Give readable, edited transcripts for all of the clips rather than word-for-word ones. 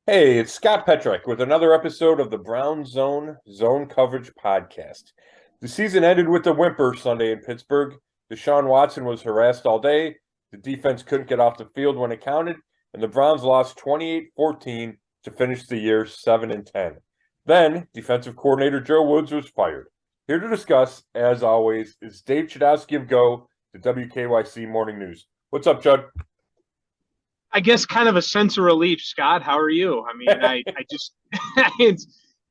Hey, it's Scott Petrak with another episode of the Brown Zone Coverage Podcast. The season ended with a whimper Sunday in Pittsburgh. Deshaun Watson was harassed all day. The defense couldn't get off the field when it counted, and the Browns lost 28-14 to finish the year 7-10. Then, defensive coordinator Joe Woods was fired. Here to discuss, as always, is Dave Chudowsky of Go, the WKYC Morning News. What's up, Chud? I guess kind of a sense of relief, Scott. How are you? I mean, I just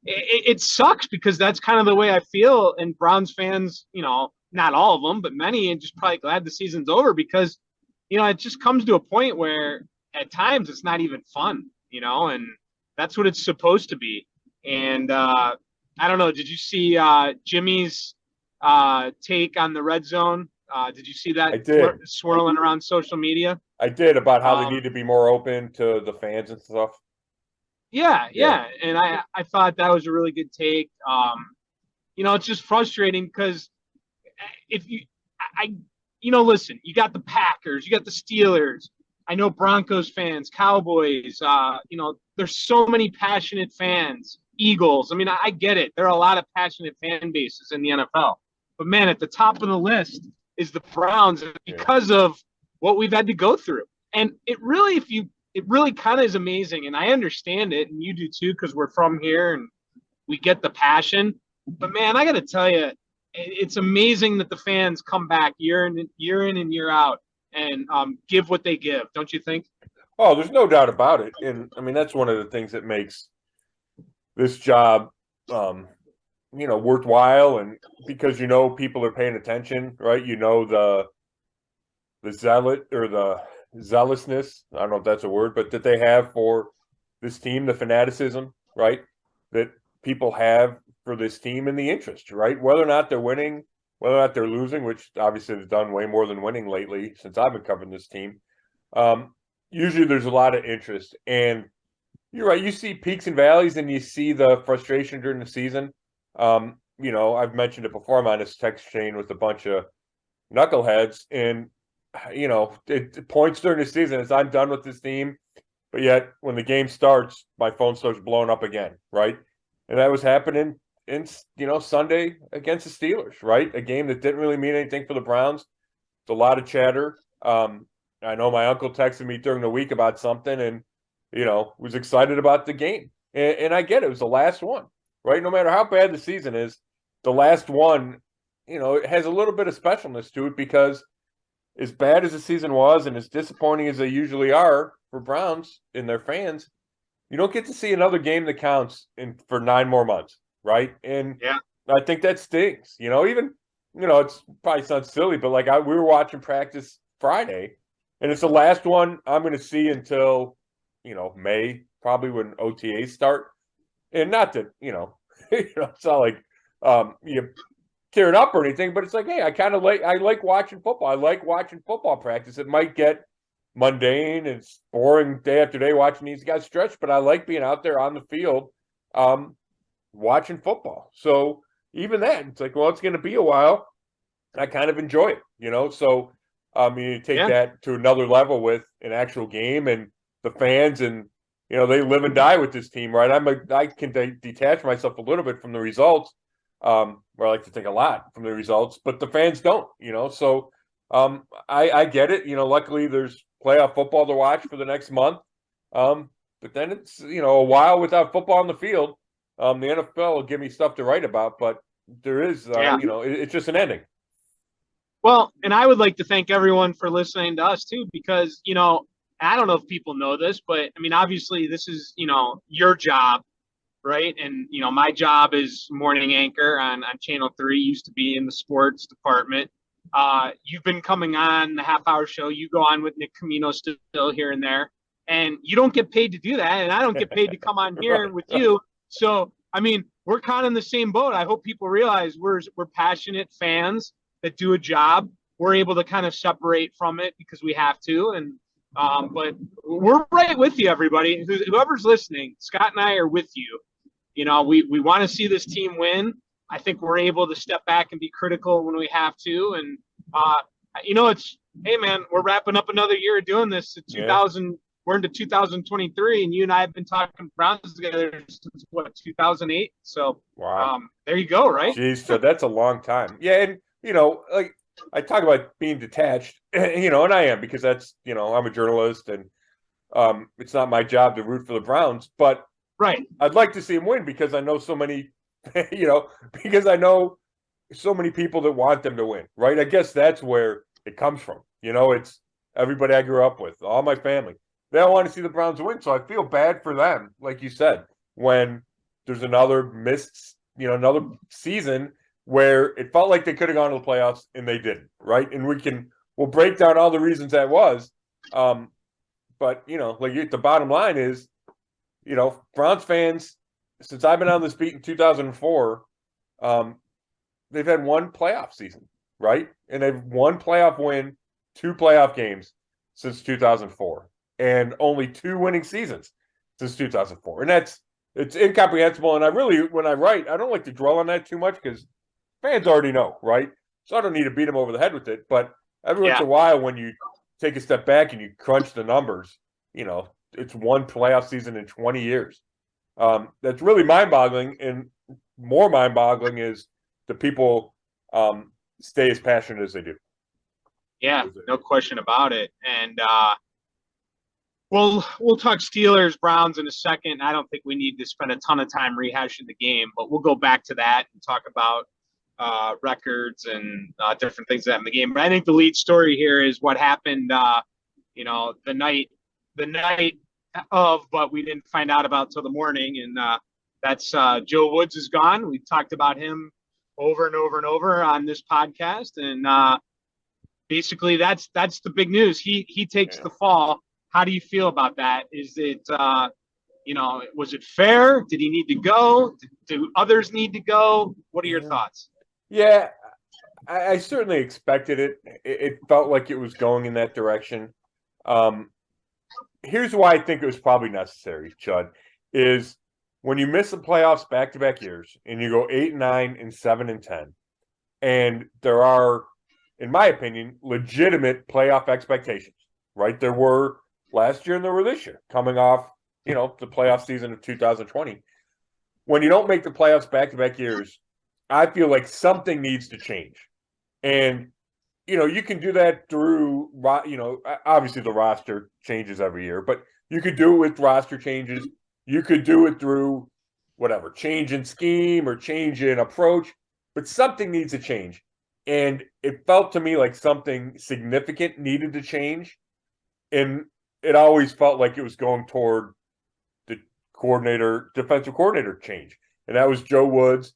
it sucks because that's kind of the way I feel. And Browns fans, not all of them, but many, and just probably glad the season's over because, it just comes to a point where at times it's not even fun, and that's what it's supposed to be. And I don't know. Did you see Jimmy's take on the red zone? Did you see that I did. swirling around social media? I did about how they Um, need to be more open to the fans and stuff. Yeah. yeah, and I thought that was a really good take. It's just frustrating because if you, I, listen, you got the Packers, you got the Steelers. I know Broncos fans, Cowboys. There's so many passionate fans. Eagles. I mean, I get it. There are a lot of passionate fan bases in the NFL, but man, at the top of the list is the Browns Yeah. because of what we've had to go through. And it really kind of is amazing. And I understand it, and you do too, because we're from here and we get the passion. But man, I got to tell you, it's amazing that the fans come back year in and year out and give what they give. Don't you think? Oh, there's no doubt about it. And I mean, that's one of the things that makes this job, um, worthwhile. And because, people are paying attention, right? The zealot or the zealousness, I don't know if that's a word, but that they have for this team, the fanaticism, right? That people have for this team and the interest, right? Whether or not they're winning, whether or not they're losing, which obviously they've done way more than winning lately since I've been covering this team. Um, Usually there's a lot of interest. And you're right, you see peaks and valleys and you see the frustration during the season. I've mentioned it before. I'm on this text chain with a bunch of knuckleheads, and it points during the season as I'm done with this team, but yet when the game starts, my phone starts blowing up again, right? And that was happening in Sunday against the Steelers, right? A game that didn't really mean anything for the Browns. It's a lot of chatter. I know my uncle texted me during the week about something, and was excited about the game, and I get it. It was the last one, right? No matter how bad the season is, the last one, it has a little bit of specialness to it because as bad as the season was and as disappointing as they usually are for Browns and their fans, you don't get to see another game that counts for 9 more months, right? And Yeah. I think that stings. It's probably sounds silly, but like we were watching practice Friday, and it's the last one I'm going to see until May, probably when OTAs start. And not that it's not like you tear it up or anything, but it's like, hey, I like watching football. I like watching football practice. It might get mundane and it's boring day after day watching these guys stretch, but I like being out there on the field, watching football. So even that, it's like, well, it's going to be a while. I kind of enjoy it. So you take Yeah. that to another level with an actual game and the fans, and they live and die with this team, right? I can detach myself a little bit from the results, where I like to think a lot from the results, but the fans don't, So I get it. Luckily there's playoff football to watch for the next month. But then it's a while without football on the field. The NFL will give me stuff to write about, but there is, Yeah. it's just an ending. Well, and I would like to thank everyone for listening to us too, because, I don't know if people know this, but I mean, obviously this is, your job, right? And, my job is morning anchor on Channel 3, used to be in the sports department. You've been coming on the half hour show. You go on with Nick Camino still here and there, and you don't get paid to do that. And I don't get paid to come on here with Right. you. So, I mean, we're kind of in the same boat. I hope people realize we're passionate fans that do a job. We're able to kind of separate from it because we have to. And, but we're right with you, everybody. Whoever's listening, Scott and I are with you. We want to see this team win. I think we're able to step back and be critical when we have to. And, it's, hey, man, we're wrapping up another year of doing this. Yeah. we're into 2023, and you and I have been talking Browns together since what, 2008. So, Wow. there you go, right? Jeez, so that's a long time. Yeah, and like I talk about being detached, and I am, because that's I'm a journalist, and it's not my job to root for the Browns, but Right. I'd like to see him win because I know so many, because I know so many people that want them to win, right? I guess that's where it comes from. It's everybody I grew up with, all my family. They all want to see the Browns win, so I feel bad for them, like you said, when there's another missed, another season where it felt like they could have gone to the playoffs and they didn't, right? And we'll break down all the reasons that was. But like the bottom line is, Browns fans, since I've been on this beat in 2004, they've had one playoff season, right? And they've one playoff win, two playoff games since 2004, and only two winning seasons since 2004. And it's incomprehensible. And when I write, I don't like to dwell on that too much because fans already know, right? So I don't need to beat them over the head with it. But every once in a while, when you take a step back and you crunch the numbers, it's one playoff season in 20 years. That's really mind-boggling, and more mind-boggling is the people stay as passionate as they do. Yeah, no question about it. And we'll talk Steelers, Browns in a second. I don't think we need to spend a ton of time rehashing the game, but we'll go back to that and talk about records and different things that happen in the game. But I think the lead story here is what happened, the night of, but we didn't find out about till the morning. And that's Joe Woods is gone. We've talked about him over and over and over on this podcast. And basically that's the big news. He takes the fall. How do you feel about that? Is it, was it fair? Did he need to go? Do others need to go? What are your thoughts? Yeah, I certainly expected it. It felt like it was going in that direction. Here's why I think it was probably necessary, Chud, is when you miss the playoffs back-to-back years and you go 8-9 and 7-10, and there are, in my opinion, legitimate playoff expectations, right? There were last year and there were this year, coming off, the playoff season of 2020. When you don't make the playoffs back-to-back years, I feel like something needs to change. And you can do that through, obviously the roster changes every year, but you could do it with roster changes. You could do it through whatever, change in scheme or change in approach, but something needs to change. And it felt to me like something significant needed to change. And it always felt like it was going toward the defensive coordinator change. And that was Joe Woods,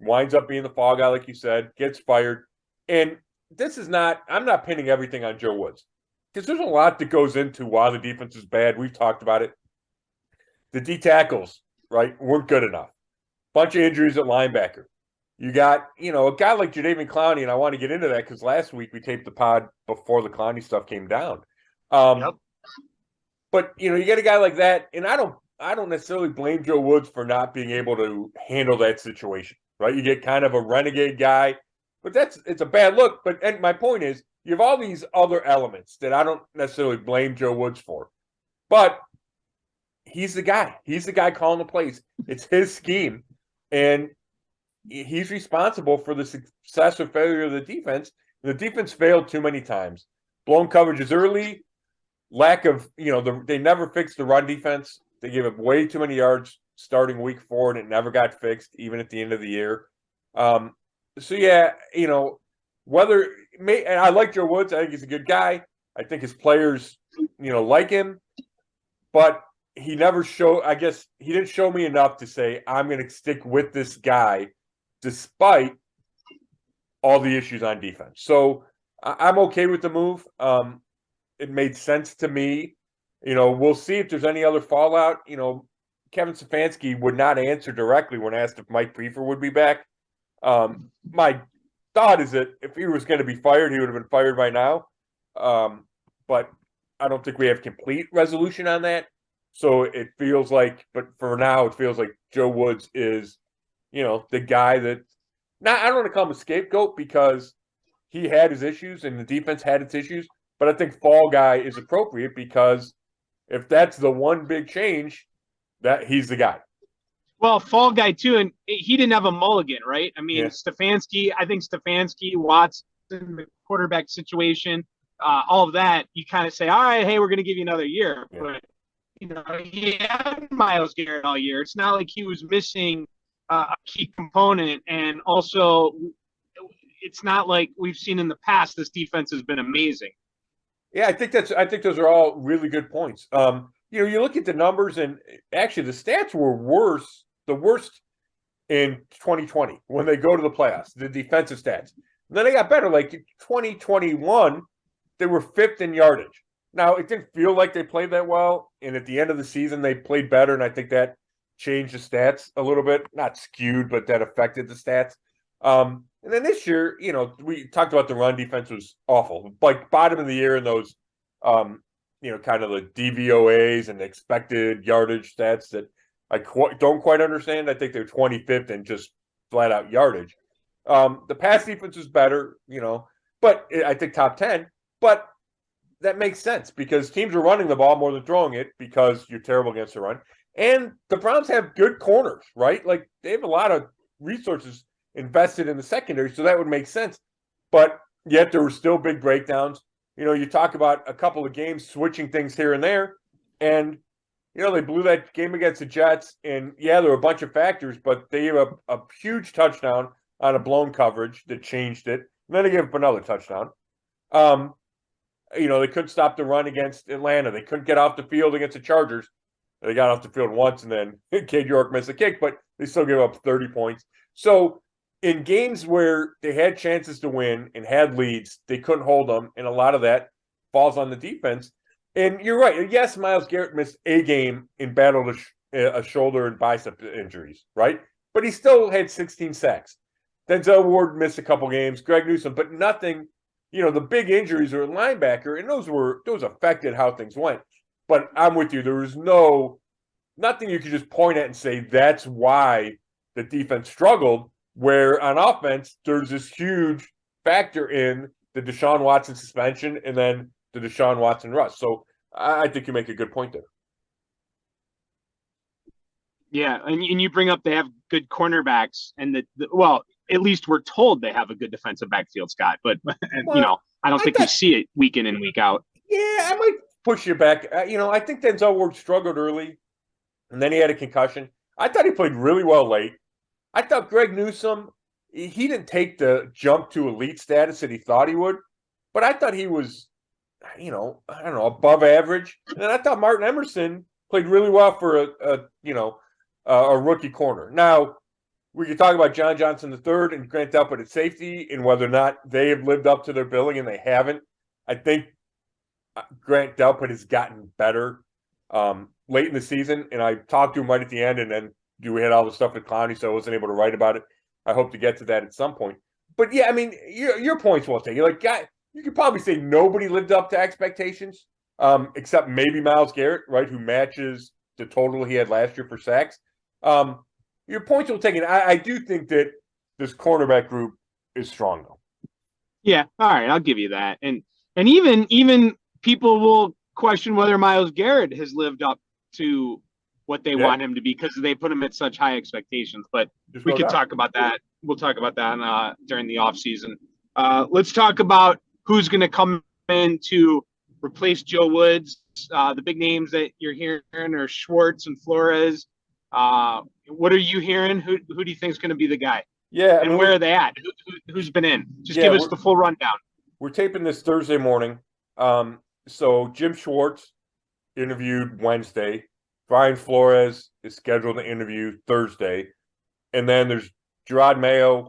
winds up being the fall guy, like you said, gets fired. And I'm not pinning everything on Joe Woods, because there's a lot that goes into why the defense is bad. We've talked about it. The D tackles, right, weren't good enough. Bunch of injuries at linebacker. You got, a guy like Jadeveon Clowney, and I want to get into that because last week we taped the pod before the Clowney stuff came down. Yep. But you get a guy like that, and I don't necessarily blame Joe Woods for not being able to handle that situation, right? You get kind of a renegade guy. But it's a bad look. And my point is, you have all these other elements that I don't necessarily blame Joe Woods for. But he's the guy. He's the guy calling the plays. It's his scheme. And he's responsible for the success or failure of the defense. The defense failed too many times. Blown coverages early, lack of, they never fixed the run defense. They gave up way too many yards starting week 4, and it never got fixed, even at the end of the year. So, yeah, and I like Joe Woods. I think he's a good guy. I think his players, like him. But he never he didn't show me enough to say, I'm going to stick with this guy despite all the issues on defense. So I'm okay with the move. It made sense to me. We'll see if there's any other fallout. Kevin Stefanski would not answer directly when asked if Mike Prefer would be back. My thought is that if he was going to be fired, he would have been fired by now. But I don't think we have complete resolution on that. So it feels like, but for now, it feels like Joe Woods is, the guy that, I don't want to call him a scapegoat because he had his issues and the defense had its issues, but I think fall guy is appropriate because if that's the one big change, that he's the guy. Well, fall guy too, and he didn't have a mulligan, right? I mean, Yeah. Stefanski, I think Stefanski, Watson, the quarterback situation, all of that, you kind of say, all right, hey, we're going to give you another year. Yeah. But, he had Myles Garrett all year. It's not like he was missing a key component. And also, it's not like we've seen in the past this defense has been amazing. Yeah, I think those are all really good points. You look at the numbers, and actually the stats were the worst in 2020 when they go to the playoffs, the defensive stats. And then they got better. Like 2021, they were 5th in yardage. Now, it didn't feel like they played that well, and at the end of the season, they played better, and I think that changed the stats a little bit. Not skewed, but that affected the stats. And then this year, we talked about the run defense was awful. Like bottom of the year in those, kind of the DVOAs and expected yardage stats that I don't quite understand. I think they're 25th in just flat out yardage. The pass defense is better, but I think top 10. But that makes sense because teams are running the ball more than throwing it because you're terrible against the run. And the Browns have good corners, right? Like they have a lot of resources invested in the secondary, so that would make sense. But yet there were still big breakdowns. You talk about a couple of games switching things here and there, and they blew that game against the Jets. And yeah, there were a bunch of factors, but they gave up a huge touchdown on a blown coverage that changed it. And then they gave up another touchdown. They couldn't stop the run against Atlanta. They couldn't get off the field against the Chargers. They got off the field once, and then Cade York missed a kick, but they still gave up 30 points. So in games where they had chances to win and had leads, they couldn't hold them, and a lot of that falls on the defense. And you're right. Yes, Myles Garrett missed a game and battled a shoulder and bicep injuries, right? But he still had 16 sacks. Denzel Ward missed a couple games, Greg Newsome, but nothing. The big injuries are a linebacker, and those affected how things went. But I'm with you. There was nothing you could just point at and say that's why the defense struggled. Where on offense, there's this huge factor in the Deshaun Watson suspension and then the Deshaun Watson rust. So I think you make a good point there. Yeah, and you bring up they have good cornerbacks, and well, at least we're told they have a good defensive backfield, Scott. But I don't think we see it week in and week out. Yeah, I might push you back. I think Denzel Ward struggled early, and then he had a concussion. I thought he played really well late. I thought Greg Newsome, he didn't take the jump to elite status that he thought he would, but I thought he was, above average. And I thought Martin Emerson played really well for a rookie corner. Now, we could talk about John Johnson III and Grant Delpit at safety and whether or not they have lived up to their billing, and they haven't. I think Grant Delpit has gotten better late in the season, and I talked to him right at the end, and then we had all the stuff with Clowney, so I wasn't able to write about it. I hope to get to that at some point. But yeah, I mean, your point's well taken. Like, you could probably say nobody lived up to expectations, except maybe Myles Garrett, right, who matches the total he had last year for sacks. Your point's well taken. I do think that this cornerback group is strong, though. Yeah, all right, I'll give you that. And even people will question whether Myles Garrett has lived up to what they want him to be because they put him at such high expectations. But we could talk about that. We'll talk about that during the offseason. Let's talk about who's going to come in to replace Joe Woods. The big names that you're hearing are Schwartz and Flores. What are you hearing? Who do you think is going to be the guy? Yeah. And where are they at? Who's been in? Just give us the full rundown. We're taping this Thursday morning. So Jim Schwartz interviewed Wednesday. Brian Flores is scheduled to interview Thursday. And then there's Gerard Mayo,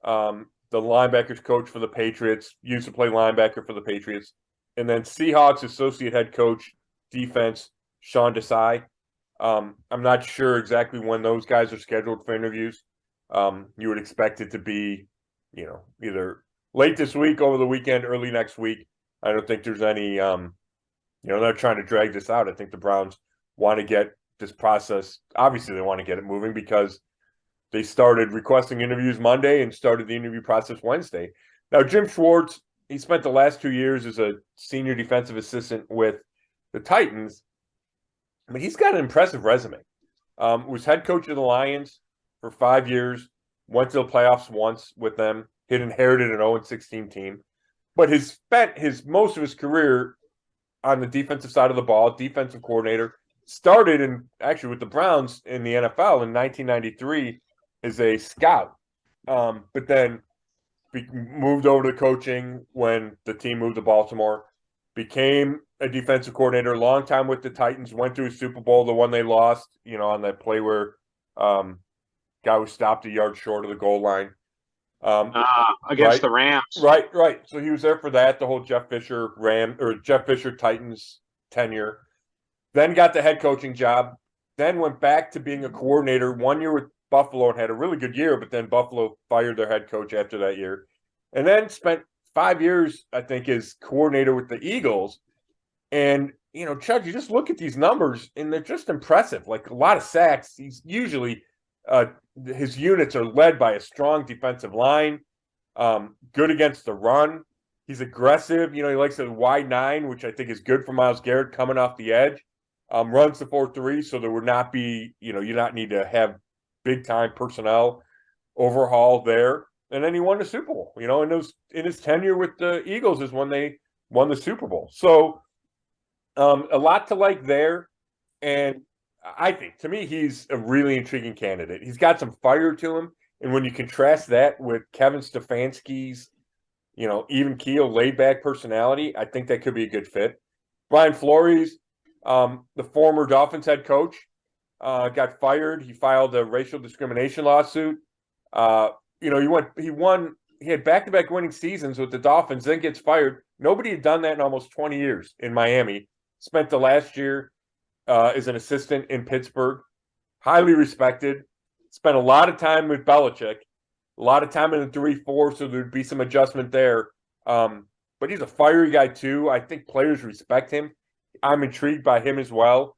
the linebackers coach for the Patriots, used to play linebacker for the Patriots. And then Seahawks associate head coach, defense, Sean Desai. I'm not sure exactly when those guys are scheduled for interviews. You would expect it to be, either late this week, over the weekend, early next week. I don't think there's any, they're trying to drag this out. I think the Browns want to get this process. Obviously, they want to get it moving because they started requesting interviews Monday and started the interview process Wednesday. Now, Jim Schwartz, he spent the last 2 years as a senior defensive assistant with the Titans. I mean, he's got an impressive resume. Was head coach of the Lions for 5 years, went to the playoffs once with them. He'd inherited an 0-16 team, but has spent most of his career on the defensive side of the ball, defensive coordinator. Started with the Browns in the NFL in 1993 as a scout, but then moved over to coaching when the team moved to Baltimore. Became a defensive coordinator, long time with the Titans. Went to a Super Bowl, the one they lost, on that play where guy was stopped a yard short of the goal line. Against the Rams. Right. So he was there for that, the whole Jeff Fisher Titans tenure. Then got the head coaching job. Then went back to being a coordinator 1 year with Buffalo and had a really good year, but then Buffalo fired their head coach after that year. And then spent 5 years, I think, as coordinator with the Eagles. And, Chud, you just look at these numbers and they're just impressive. Like a lot of sacks. He's usually his units are led by a strong defensive line, good against the run. He's aggressive. He likes a wide 9, which I think is good for Myles Garrett coming off the edge. Runs the 4-3, so there would not be, you not need to have big-time personnel overhaul there. And then he won the Super Bowl, in his tenure with the Eagles is when they won the Super Bowl. So a lot to like there. And I think, to me, he's a really intriguing candidate. He's got some fire to him. And when you contrast that with Kevin Stefanski's, even keel, laid-back personality, I think that could be a good fit. Brian Flores, the former Dolphins head coach, got fired. He filed a racial discrimination lawsuit. He had back-to-back winning seasons with the Dolphins, then gets fired. Nobody had done that in almost 20 years in Miami. Spent the last year as an assistant in Pittsburgh. Highly respected. Spent a lot of time with Belichick. A lot of time in the 3-4, so there'd be some adjustment there. But he's a fiery guy, too. I think players respect him. I'm intrigued by him as well.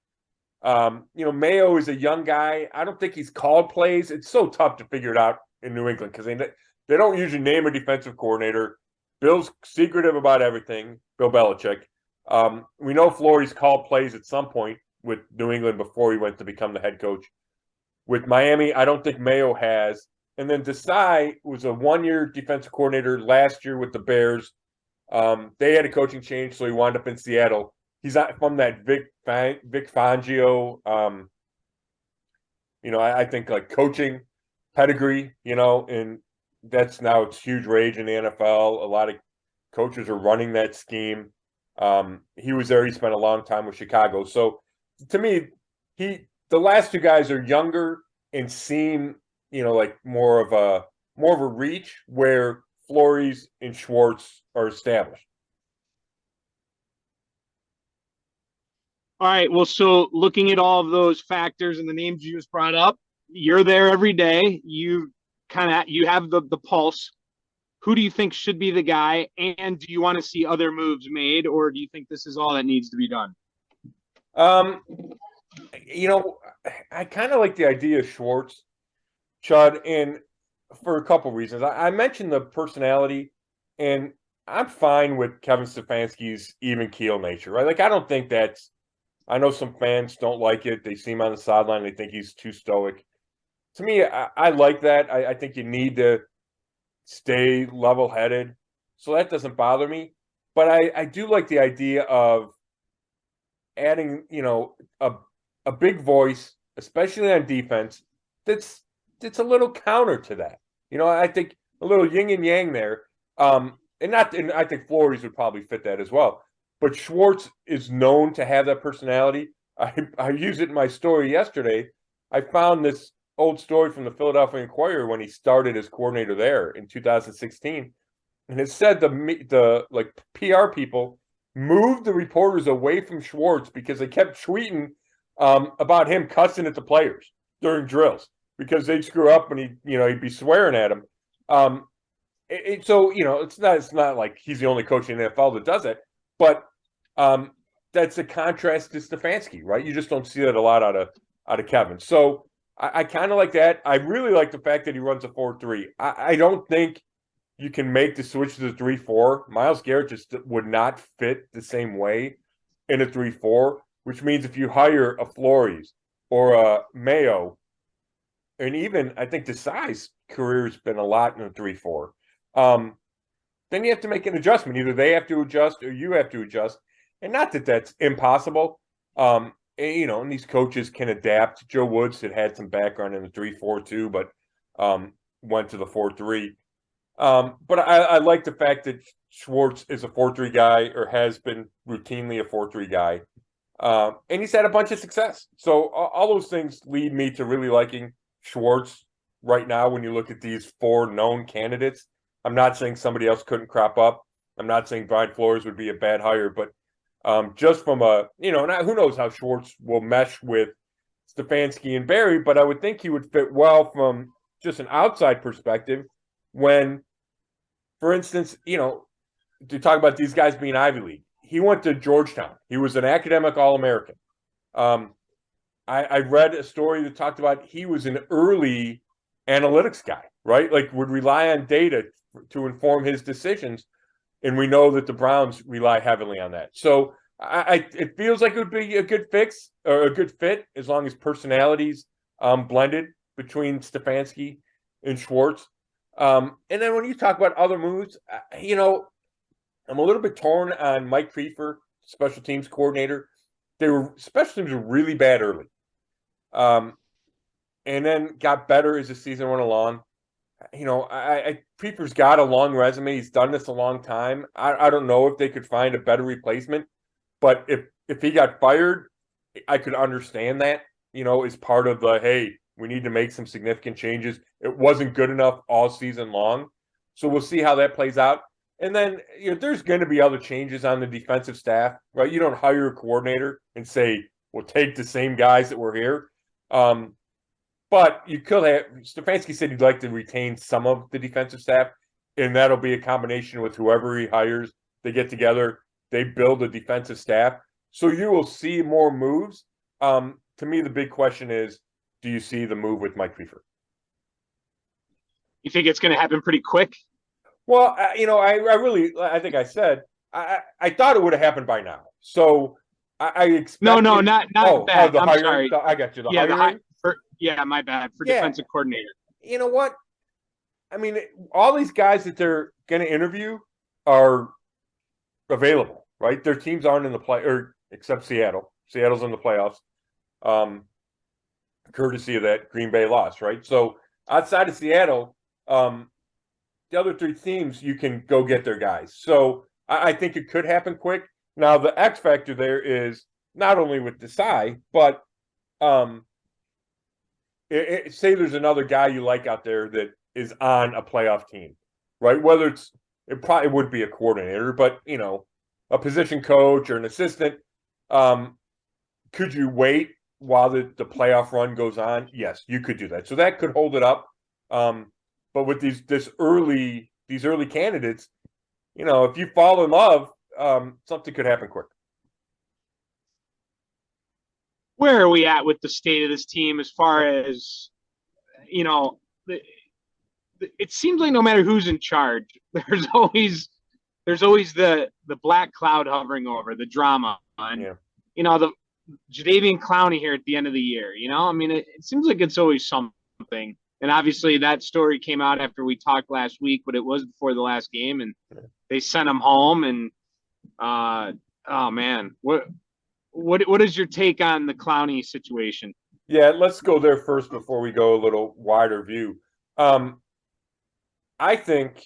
Mayo is a young guy. I don't think he's called plays. It's so tough to figure it out in New England because they don't usually name a defensive coordinator. Bill's secretive about everything, Bill Belichick. We know Flores called plays at some point with New England before he went to become the head coach. With Miami, I don't think Mayo has. And then Desai was a 1-year defensive coordinator last year with the Bears. They had a coaching change, so he wound up in Seattle. He's not from that Vic Fangio, I think like coaching pedigree, and that's now it's huge rage in the NFL. A lot of coaches are running that scheme. He was there. He spent a long time with Chicago. So to me, the last two guys are younger and seem, like more of a reach where Flores and Schwartz are established. All right. Well, so looking at all of those factors and the names you just brought up, you're there every day. You have the pulse. Who do you think should be the guy? And do you want to see other moves made, or do you think this is all that needs to be done? I kind of like the idea of Schwartz, Chud, and for a couple reasons. I mentioned the personality, and I'm fine with Kevin Stefanski's even keel nature, right? Like, I don't think I know some fans don't like it. They see him on the sideline. They think he's too stoic. To me, I like that. I think you need to stay level-headed. So that doesn't bother me. But I do like the idea of adding, a big voice, especially on defense, that's a little counter to that. I think a little yin and yang there. And I think Flores would probably fit that as well. But Schwartz is known to have that personality. I used it in my story yesterday. I found this old story from the Philadelphia Inquirer when he started as coordinator there in 2016. And it said the PR people moved the reporters away from Schwartz because they kept tweeting about him cussing at the players during drills because they'd screw up and he'd be swearing at them. So it's not like he's the only coach in the NFL that does it. But that's a contrast to Stefanski, right? You just don't see that a lot out of Kevin. So I kind of like that. I really like the fact that he runs a 4-3. I don't think you can make the switch to the 3-4. Myles Garrett just would not fit the same way in a 3-4. which means if you hire a Flores or a Mayo, and even I think Desai's career's been a lot in the 3-4, then you have to make an adjustment. Either they have to adjust or you have to adjust. And not that that's impossible. And these coaches can adapt. Joe Woods had some background in the 3-4 too, but went to the 4-3. But I like the fact that Schwartz is a 4-3 guy, or has been routinely a 4-3 guy. And he's had a bunch of success. So all those things lead me to really liking Schwartz right now when you look at these 4 known candidates. I'm not saying somebody else couldn't crop up. I'm not saying Brian Flores would be a bad hire, but just from who knows how Schwartz will mesh with Stefanski and Barry, but I would think he would fit well from just an outside perspective when, for instance, to talk about these guys being Ivy League, he went to Georgetown. He was an academic All-American. I read a story that talked about he was an early analytics guy, right? Like would rely on data to inform his decisions. And we know that the Browns rely heavily on that. So it feels like it would be a good fix or a good fit as long as personalities blended between Stefanski and Schwartz. And then when you talk about other moves, I'm a little bit torn on Mike Prefer, special teams coordinator. Special teams were really bad early. And then got better as the season went along. Prefer's got a long resume. He's done this a long time. I don't know if they could find a better replacement, but if he got fired, I could understand that, as part of the, hey, we need to make some significant changes. It wasn't good enough all season long. So we'll see how that plays out. And then there's going to be other changes on the defensive staff, right? You don't hire a coordinator and say, we'll take the same guys that were here. But you could have – Stefanski said he'd like to retain some of the defensive staff, and that'll be a combination with whoever he hires. They get together. They build a defensive staff. So you will see more moves. To me, the big question is, do you see the move with Mike Prefer? You think it's going to happen pretty quick? Well, I think I said I thought it would have happened by now. So I expect. No, not that. The I'm hiring. sorry. I got you. The hiring. My bad. For defensive coordinator. You know what? I mean, all these guys that they're going to interview are available, right? Their teams aren't in the play, or except Seattle. Seattle's in the playoffs. Courtesy of that Green Bay loss, right? So outside of Seattle, the other 3 teams, you can go get their guys. So I think it could happen quick. Now, the X factor there is not only with Desai, but say there's another guy you like out there that is on a playoff team, right? Whether it probably would be a coordinator, but, a position coach or an assistant. Could you wait while the playoff run goes on? Yes, you could do that. So that could hold it up. But with these early candidates, if you fall in love, something could happen quick. Where are we at with the state of this team as far as, it seems like no matter who's in charge, there's always the black cloud hovering over the drama. And, the Jadeveon Clowney here at the end of the year, it seems like it's always something. And obviously that story came out after we talked last week, but it was before the last game, and they sent him home. And oh man, what is your take on the Clowney situation? Yeah, let's go there first before we go a little wider view. I think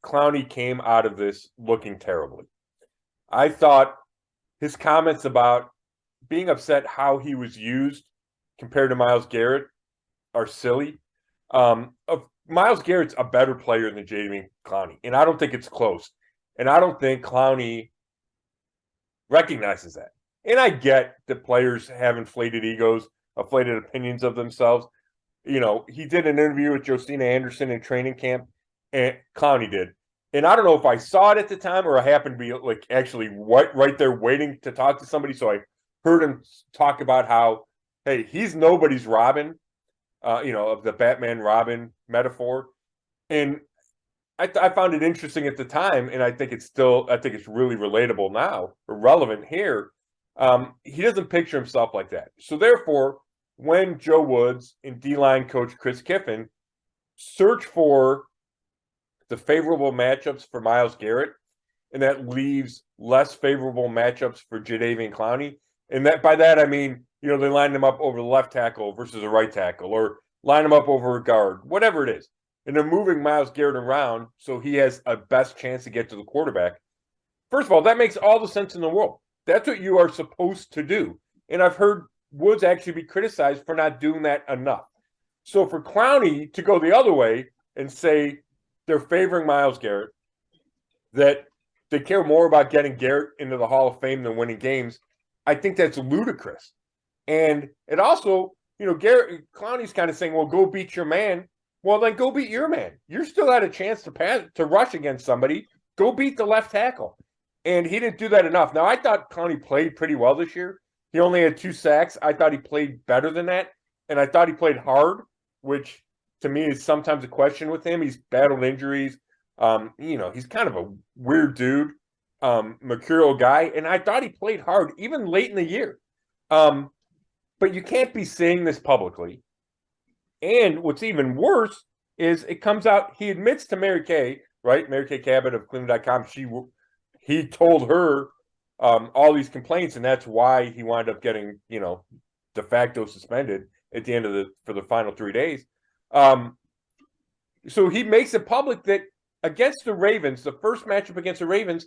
Clowney came out of this looking terribly. I thought his comments about being upset how he was used compared to Myles Garrett are silly. Myles Garrett's a better player than Jadeveon Clowney, and I don't think it's close. And I don't think Clowney recognizes that. And I get that players have inflated egos, inflated opinions of themselves. He did an interview with Josina Anderson in training camp, and Clowney did. And I don't know if I saw it at the time or I happened to be actually right there waiting to talk to somebody. So I heard him talk about how, hey, he's nobody's Robin. Of the Batman Robin metaphor. And I found it interesting at the time, and I think it's really relatable now, or relevant here. He doesn't picture himself like that. So therefore, when Joe Woods and D-line coach Chris Kiffin search for the favorable matchups for Myles Garrett, and that leaves less favorable matchups for Jadeveon Clowney. And that by that I mean, they line him up over the left tackle versus a right tackle, or line him up over a guard, whatever it is. And they're moving Myles Garrett around so he has a best chance to get to the quarterback. First of all, that makes all the sense in the world. That's what you are supposed to do. And I've heard Woods actually be criticized for not doing that enough. So for Clowney to go the other way and say they're favoring Myles Garrett, that they care more about getting Garrett into the Hall of Fame than winning games, I think that's ludicrous. And it also, Garrett Clowney's kind of saying, well, go beat your man. Well, then go beat your man. You're still at a chance to rush against somebody. Go beat the left tackle. And he didn't do that enough. Now, I thought Clowney played pretty well this year. He only had 2 sacks. I thought he played better than that. And I thought he played hard, which to me is sometimes a question with him. He's battled injuries. He's kind of a weird dude, mercurial guy. And I thought he played hard, even late in the year. But you can't be saying this publicly. And what's even worse is it comes out, he admits to Mary Kay, right? Mary Kay Cabot of Cleveland.com. He told her all these complaints, and that's why he wound up getting, de facto suspended at the end for the final 3 days. So he makes it public that against the Ravens, the first matchup against the Ravens,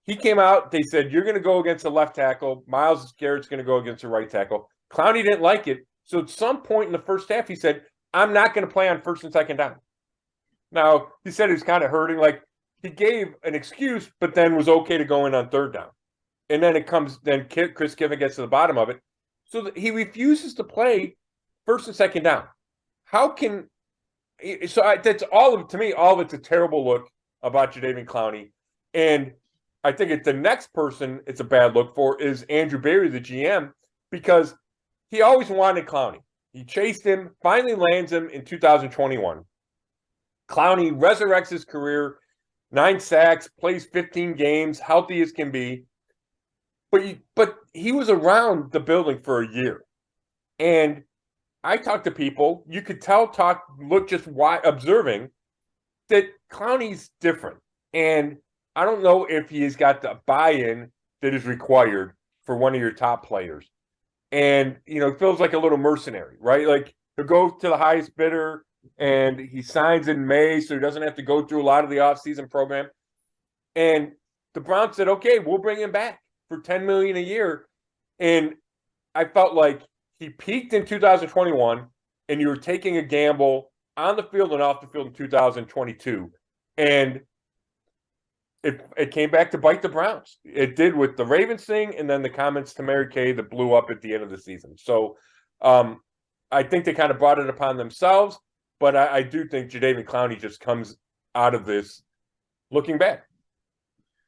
he came out, they said, you're going to go against the left tackle. Myles Garrett's going to go against the right tackle. Clowney didn't like it. So at some point in the first half, he said, I'm not going to play on first and second down. Now, he said he was kind of hurting. Like, he gave an excuse, but then was okay to go in on third down. And then Chris Kiffin gets to the bottom of it. So he refuses to play first and second down. That's all of it's a terrible look about Jadeveon Clowney. And I think the next person it's a bad look for is Andrew Berry, the GM, because he always wanted Clowney. He chased him, finally lands him in 2021. Clowney resurrects his career, 9 sacks, plays 15 games, healthy as can be. But he was around the building for a year. And I talked to people, you could observing that Clowney's different. And I don't know if he's got the buy-in that is required for one of your top players. And, it feels like a little mercenary, right? Like, he'll go to the highest bidder, and he signs in May, so he doesn't have to go through a lot of the offseason program. And the Browns said, okay, we'll bring him back for $10 million a year. And I felt like he peaked in 2021, and you were taking a gamble on the field and off the field in 2022. And it came back to bite the Browns. It did with the Ravens thing, and then the comments to Mary Kay that blew up at the end of the season. So I think they kind of brought it upon themselves, but I do think Jadeveon Clowney just comes out of this looking bad.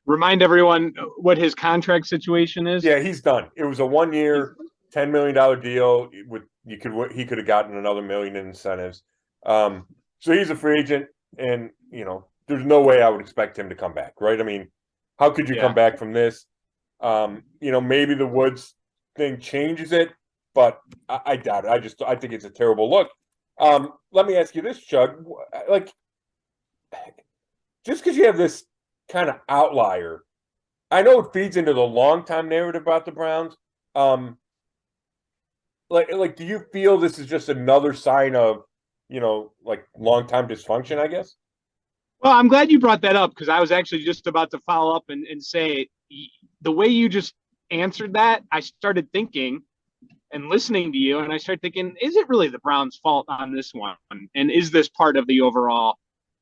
Remind everyone what his contract situation is. Yeah, he's done. It was a 1-year, $10 million deal. He could have gotten another $1 million in incentives. So he's a free agent, and there's no way I would expect him to come back, right? I mean, how could you come back from this? Maybe the Woods thing changes it, but I doubt it. I think it's a terrible look. Let me ask you this, Chug. Like, just because you have this kind of outlier, I know it feeds into the long-time narrative about the Browns. Do you feel this is just another sign of, long-time dysfunction, I guess? Well, I'm glad you brought that up, because I was actually just about to follow up and say, the way you just answered that, I started thinking and listening to you, and I started thinking, is it really the Browns' fault on this one? And is this part of the overall?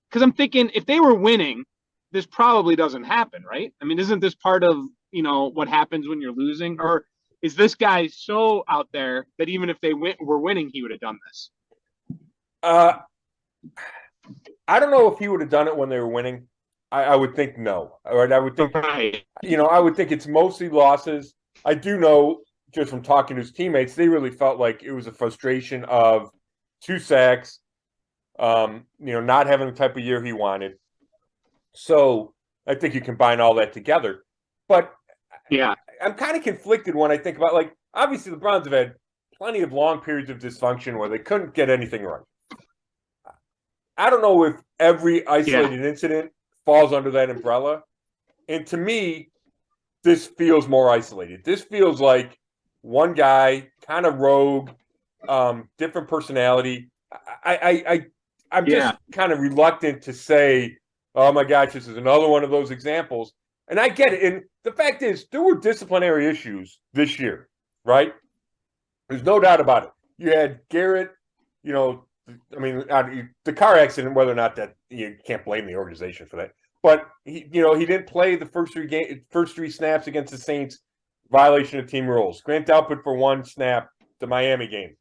Because I'm thinking, if they were winning, this probably doesn't happen, right? I mean, isn't this part of, what happens when you're losing? Or is this guy so out there that even if they were winning, he would have done this? I don't know if he would have done it when they were winning. I would think no. All right, I would think, right. I would think it's mostly losses. I do know, just from talking to his teammates, they really felt like it was a frustration of 2 sacks, not having the type of year he wanted. So I think you combine all that together. But Yeah. I'm kind of conflicted when I think about, like, obviously the Browns have had plenty of long periods of dysfunction where they couldn't get anything right. I don't know if every isolated incident falls under that umbrella. And to me, this feels more isolated. This feels like one guy, kind of rogue, different personality. I'm just kind of reluctant to say, oh my gosh, this is another one of those examples. And I get it. And the fact is, there were disciplinary issues this year, right? There's no doubt about it. You had Garrett, I mean, the car accident, whether or not that, you can't blame the organization for that. But he didn't play the first three snaps against the Saints, violation of team rules. Grant Delpit for one snap, the Miami game.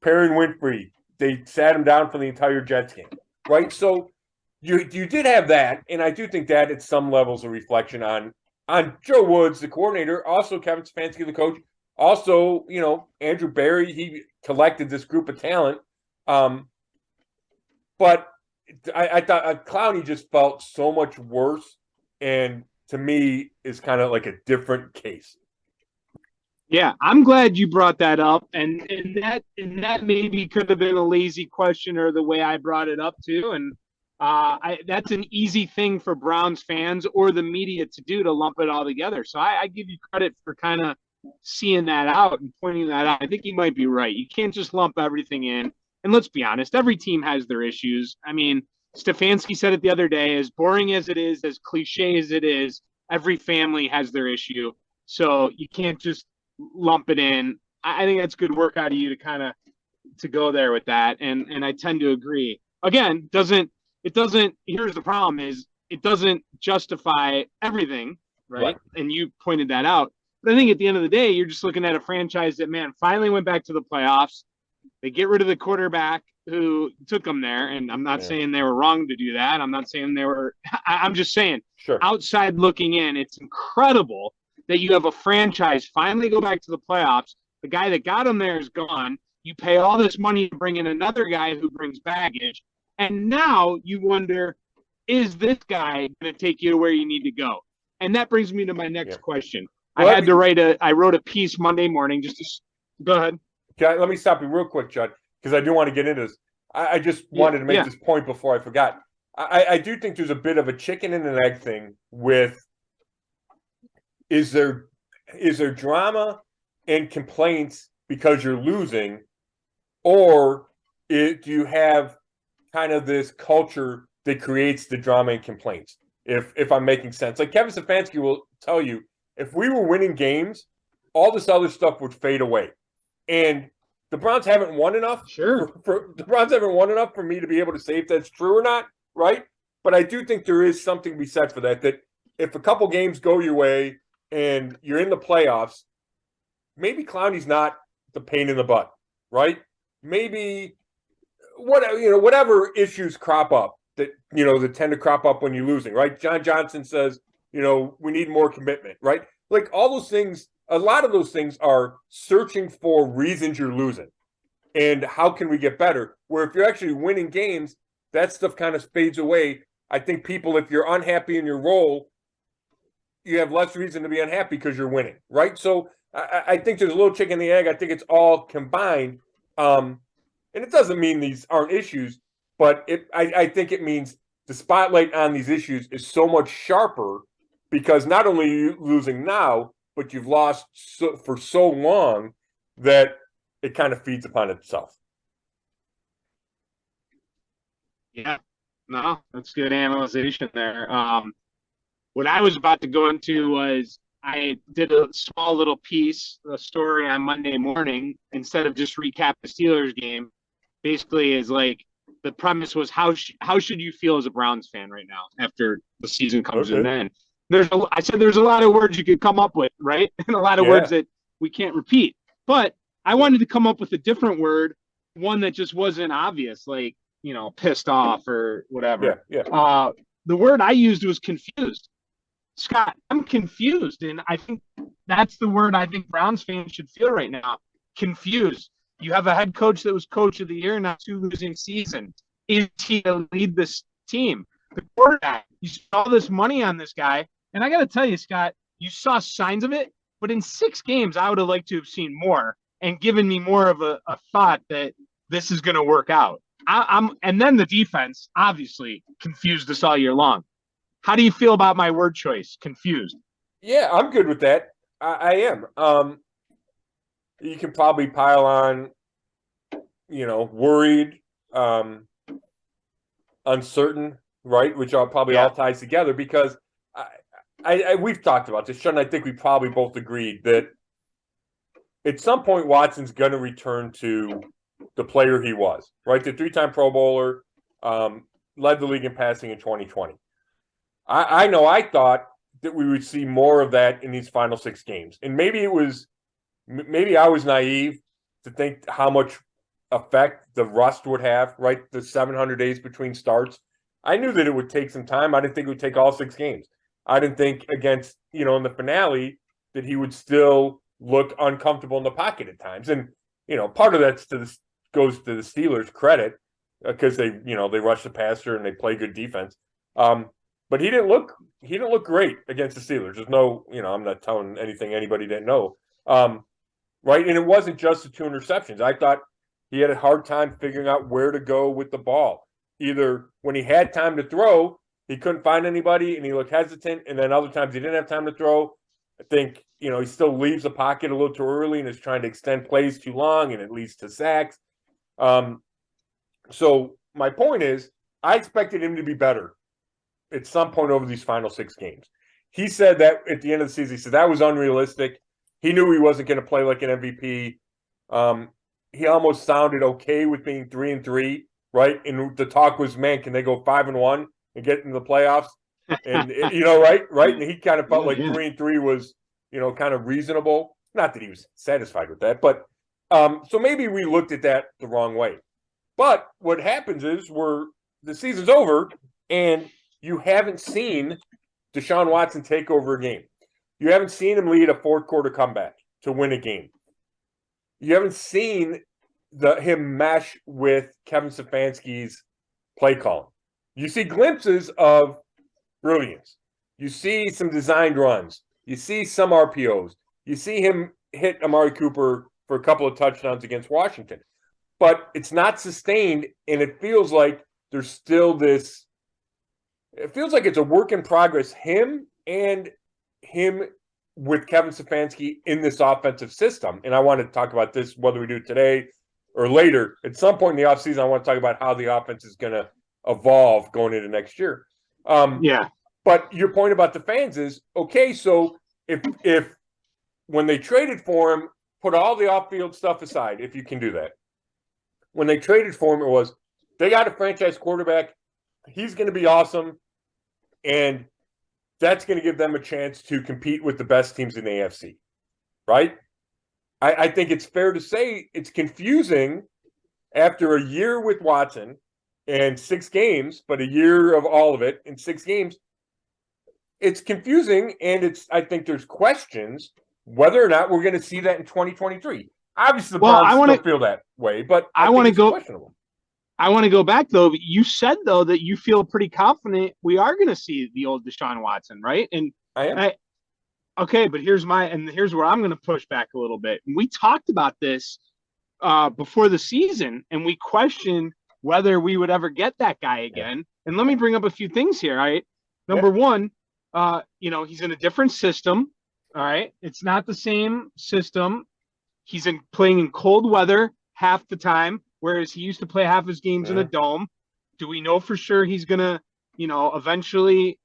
Perry Winfrey, they sat him down for the entire Jets game, right? So you did have that, and I do think that at some levels a reflection on Joe Woods, the coordinator, also Kevin Stefanski, the coach, also Andrew Berry. He collected this group of talent, but I thought Clowney just felt so much worse, and to me is kind of like a different case. Yeah, I'm glad you brought that up, and that maybe could have been a lazy question or the way I brought it up too, and that's an easy thing for Browns fans or the media to do, to lump it all together. So I give you credit for kind of seeing that out and pointing that out. I think you might be right. You can't just lump everything in. And let's be honest, every team has their issues. I mean, Stefanski said it the other day, as boring as it is, as cliche as it is, every family has their issue. So you can't just lump it in. I think that's good work out of you to kind of to go there with that. And I tend to agree. Again, here's the problem is it doesn't justify everything, right? And you pointed that out. But I think at the end of the day, you're just looking at a franchise that, man, finally went back to the playoffs. They get rid of the quarterback who took them there. And I'm not saying they were wrong to do that. I'm not saying I'm just saying, outside looking in, it's incredible that you have a franchise finally go back to the playoffs. The guy that got them there is gone. You pay all this money to bring in another guy who brings baggage. And now you wonder, is this guy going to take you to where you need to go? And that brings me to my next question. Well, I wrote a piece Monday morning go ahead. Let me stop you real quick, Judd, because I do want to get into this. I just wanted to make this point before I forgot. I do think there's a bit of a chicken and an egg thing with, is there drama and complaints because you're losing, or do you have kind of this culture that creates the drama and complaints? If I'm making sense. Like Kevin Stefanski will tell you, if we were winning games, all this other stuff would fade away. And the Browns haven't won enough. The Browns haven't won enough for me to be able to say if that's true or not, right? But I do think there is something to be said for that if a couple games go your way and you're in the playoffs, maybe Clowney's not the pain in the butt, right? Maybe whatever issues crop up that tend to crop up when you're losing, right? John Johnson says, we need more commitment, right? Like all those things, a lot of those things are searching for reasons you're losing and how can we get better? Where if you're actually winning games, that stuff kind of fades away. I think people, if you're unhappy in your role, you have less reason to be unhappy because you're winning, right? So I think there's a little chicken and the egg. I think it's all combined. And it doesn't mean these aren't issues, but I think it means the spotlight on these issues is so much sharper because not only are you losing now, but you've lost for so long that it kind of feeds upon itself. Yeah, no, that's good analyzation there. What I was about to go into was I did a small little piece, a story on Monday morning, instead of just recap the Steelers game. Basically, is like the premise was how should you feel as a Browns fan right now after the season comes to an end? I said there's a lot of words you could come up with, right? And a lot of words that we can't repeat. But I wanted to come up with a different word, one that just wasn't obvious, like, pissed off or whatever. The word I used was confused. Scott, I'm confused. And I think that's the word I think Browns fans should feel right now. Confused. You have a head coach that was coach of the year, now 2 losing seasons. Is he to lead this team? The quarterback, you spent all this money on this guy. And I got to tell you, Scott, You saw signs of it, but in 6 games, I would have liked to have seen more and given me more of a thought that this is going to work out. And then the defense obviously confused us all year long. How do you feel about my word choice? Confused. Yeah, I'm good with that. I am. You can probably pile on, worried, uncertain, right? Which are probably all ties together because we've talked about this, Sean. I think we probably both agreed that at some point Watson's going to return to the player he was, right? The 3-time Pro Bowler, led the league in passing in 2020. I know I thought that we would see more of that in these final 6 games. And maybe I was naive to think how much effect the rust would have, right? The 700 days between starts. I knew that it would take some time. I didn't think it would take all 6 games. I didn't think against, in the finale that he would still look uncomfortable in the pocket at times. And, part of that goes to the Steelers' credit because they rush the passer and they play good defense. But he didn't look great against the Steelers. There's no, I'm not telling anything anybody didn't know. Right. And it wasn't just the 2 interceptions. I thought he had a hard time figuring out where to go with the ball. Either when he had time to throw, he couldn't find anybody and he looked hesitant. And then other times he didn't have time to throw. I think, he still leaves the pocket a little too early and is trying to extend plays too long and it leads to sacks. So my point is, I expected him to be better at some point over these final 6 games. He said that at the end of the season, he said that was unrealistic. He knew he wasn't going to play like an MVP. He almost sounded okay with being 3-3, right? And the talk was, man, can they go 5-1 and get into the playoffs? And right. And he kind of felt like 3-3 was, kind of reasonable. Not that he was satisfied with that, but so maybe we looked at that the wrong way. But what happens is the season's over and you haven't seen Deshaun Watson take over a game. You haven't seen him lead a 4th quarter comeback to win a game. You haven't seen him mesh with Kevin Stefanski's play calling. You see glimpses of brilliance. You see some designed runs. You see some RPOs. You see him hit Amari Cooper for a couple of touchdowns against Washington. But it's not sustained, and it feels like there's still this – it feels like it's a work in progress, him with Kevin Stefanski in this offensive system. And I want to talk about this, whether we do it today or later. At some point in the offseason, I want to talk about how the offense is going to evolve going into next year. But your point about the fans is, okay, so if when they traded for him, put all the off-field stuff aside, if you can do that. When they traded for him, it was, they got a franchise quarterback. He's going to be awesome. And that's going to give them a chance to compete with the best teams in the AFC, right? I think it's fair to say it's confusing after a year with Watson and 6 games, but a year of all of it in 6 games. It's confusing, and I think there's questions whether or not we're going to see that in 2023. Obviously, the Browns still feel that way, but I want to go questionable. I want to go back, though. You said, though, that you feel pretty confident we are going to see the old Deshaun Watson, right? And I am. Okay, but here's where I'm going to push back a little bit. We talked about this before the season, and we questioned whether we would ever get that guy again. Yeah. And let me bring up a few things here, all right? Number one, he's in a different system, all right? It's not the same system. He's playing in cold weather half the time, whereas he used to play half his games in a dome. Do we know for sure he's going to, eventually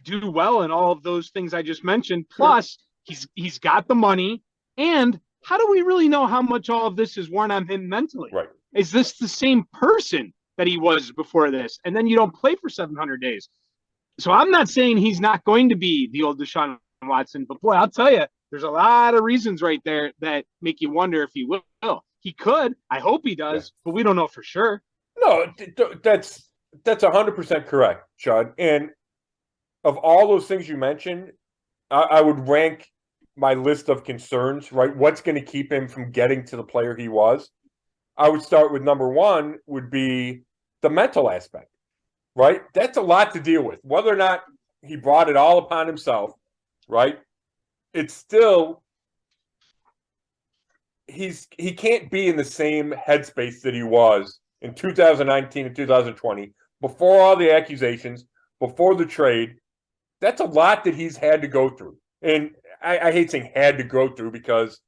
do well in all of those things I just mentioned? Plus, he's got the money. And how do we really know how much all of this is worn on him mentally? Right. Is this the same person that he was before this? And then you don't play for 700 days. So I'm not saying he's not going to be the old Deshaun Watson, but boy, I'll tell you, there's a lot of reasons right there that make you wonder if he will. He could. I hope he does, but we don't know for sure. No, that's 100% correct, Chud. And of all those things you mentioned, I would rank my list of concerns, right? What's going to keep him from getting to the player he was? I would start with number one would be the mental aspect, right? That's a lot to deal with. Whether or not he brought it all upon himself, right? it's still he can't be in the same headspace that he was in 2019 and 2020 before all the accusations, before the trade. That's a lot that he's had to go through. And I hate saying had to go through because,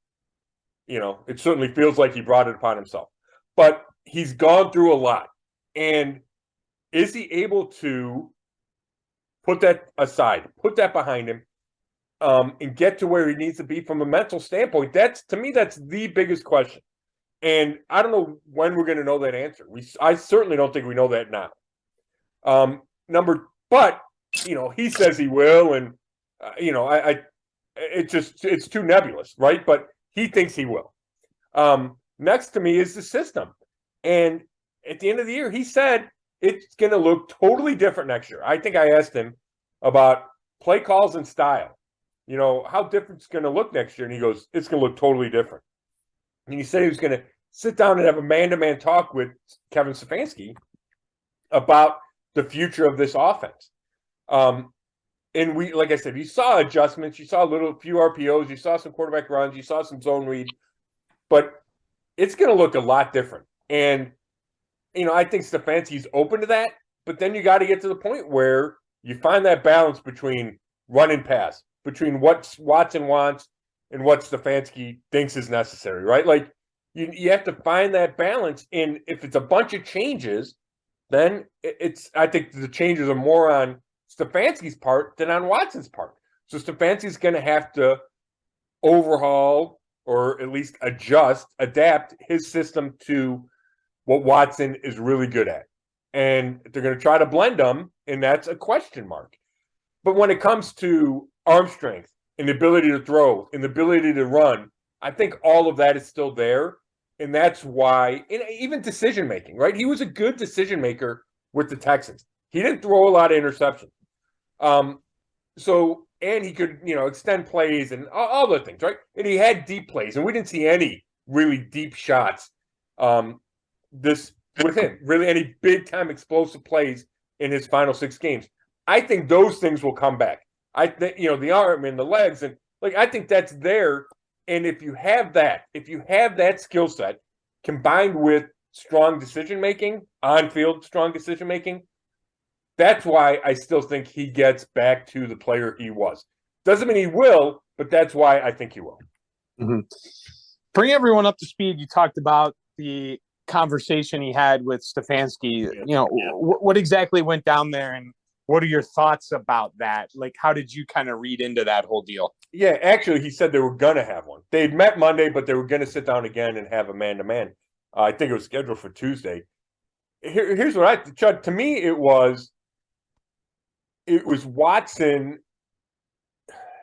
it certainly feels like he brought it upon himself. But he's gone through a lot. And is he able to put that aside, put that behind him, and get to where he needs to be from a mental standpoint? To me, that's the biggest question. And I don't know when we're going to know that answer. I certainly don't think we know that now. But he says he will, and it's too nebulous, right? But he thinks he will. Next to me is the system, and at the end of the year, he said it's going to look totally different next year. I think I asked him about play calls and style. How different it's going to look next year, and he goes, "It's going to look totally different." And he said he was going to sit down and have a man-to-man talk with Kevin Stefanski about the future of this offense. And we, like I said, you saw adjustments, you saw a few RPOs, you saw some quarterback runs, you saw some zone read, but it's going to look a lot different. And, I think Stefanski's open to that, but then you got to get to the point where you find that balance between run and pass, between what Watson wants and what Stefanski thinks is necessary, right? Like, you have to find that balance. And if it's a bunch of changes, then I think the changes are more on Stefanski's part than on Watson's part. So Stefanski's going to have to overhaul or at least adapt his system to what Watson is really good at. And they're going to try to blend them, and that's a question mark. But when it comes to arm strength and the ability to throw and the ability to run, I think all of that is still there. And that's why, and even decision-making, right? He was a good decision-maker with the Texans. He didn't throw a lot of interceptions. And he could, extend plays and all the things, right? And he had deep plays, and we didn't see any really deep shots with him, really any big-time explosive plays in his final 6 games. I think those things will come back. I think, the arm and the legs, and I think that's there. And if you have that skill set combined with strong decision-making, on-field strong decision-making, that's why I still think he gets back to the player he was. Doesn't mean he will, but that's why I think he will. Mm-hmm. Bring everyone up to speed. You talked about the conversation he had with Stefanski. What exactly went down there, and what are your thoughts about that? How did you kind of read into that whole deal? Yeah, actually, he said they were going to have one. They'd met Monday, but they were going to sit down again and have a man-to-man. I think it was scheduled for Tuesday. Here's what Chud, to me, it was Watson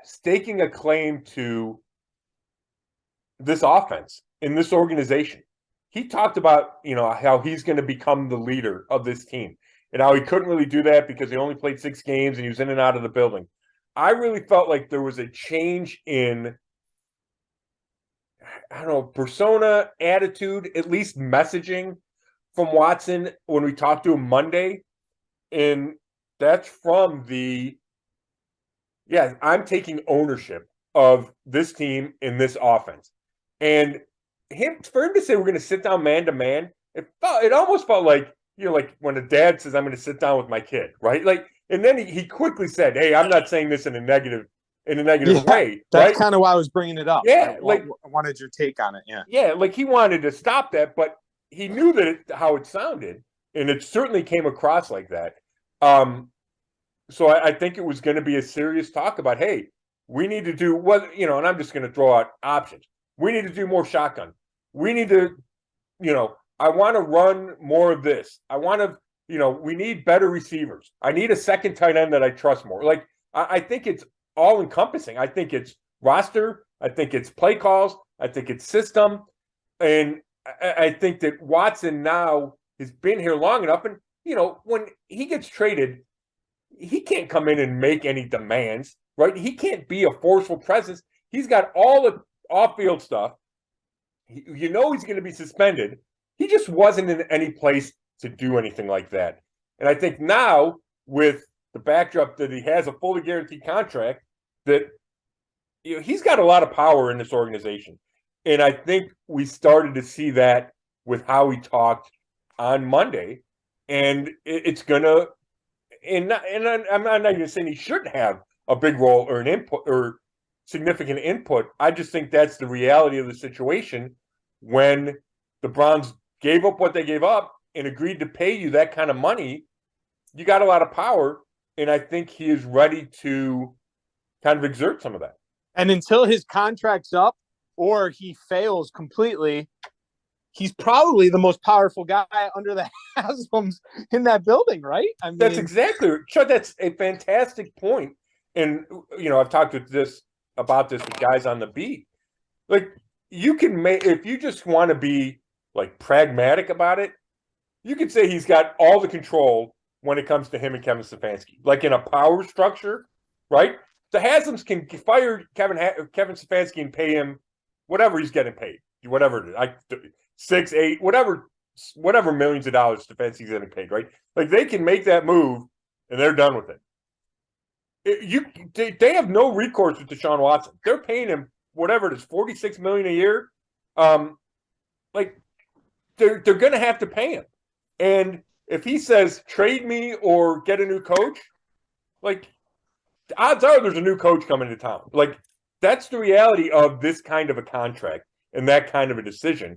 staking a claim to this offense in this organization. He talked about, how he's going to become the leader of this team and how he couldn't really do that because he only played 6 games and he was in and out of the building. I really felt like there was a change in, persona, attitude, at least messaging from Watson when we talked to him Monday. And that's from I'm taking ownership of this team in this offense. And for him to say we're going to sit down man to man, it almost felt like, like when a dad says, I'm going to sit down with my kid, right? And then he quickly said, hey, I'm not saying this in a negative way. That's right? kind of why I was bringing it up. Yeah. I wanted your take on it. Yeah. Yeah. He wanted to stop that, but he knew how it sounded, and it certainly came across like that. So I think it was going to be a serious talk about, hey, we need to do and I'm just going to throw out options. We need to do more shotgun. We need to, I want to run more of this. I want to, we need better receivers. I need a second tight end that I trust more. I think it's all encompassing. I think it's roster. I think it's play calls. I think it's system. And I think that Watson now has been here long enough. And, when he gets traded, he can't come in and make any demands, right? He can't be a forceful presence. He's got all the off-field stuff. He's going to be suspended. He just wasn't in any place to do anything like that. And I think now, with the backdrop that he has a fully guaranteed contract, that he's got a lot of power in this organization. And I think we started to see that with how he talked on Monday. And it's going to, and I'm not even saying he shouldn't have a big role or an input or significant input. I just think that's the reality of the situation when the Browns gave up what they gave up and agreed to pay you that kind of money. You got a lot of power, and I think he is ready to kind of exert some of that. And until his contract's up or he fails completely, he's probably the most powerful guy under the Haslam's in that building, right? I mean, that's exactly right. Chud, that's a fantastic point. And, I've talked about this with guys on the beat. Like, you can make, if you just want to be like pragmatic about it, you could say he's got all the control when it comes to him and Kevin Stefanski. Like in a power structure, right? The Haslams can fire Kevin Stefanski and pay him whatever he's getting paid, whatever it is, 6, 8, whatever millions of dollars Stefanski's getting paid, right? Like they can make that move and they're done with it. They have no recourse with Deshaun Watson. They're paying him whatever it is, $46 million a year. Like they're going to have to pay him, and if he says trade me or get a new coach, like the odds are there's a new coach coming to town. Like that's the reality of this kind of a contract and that kind of a decision.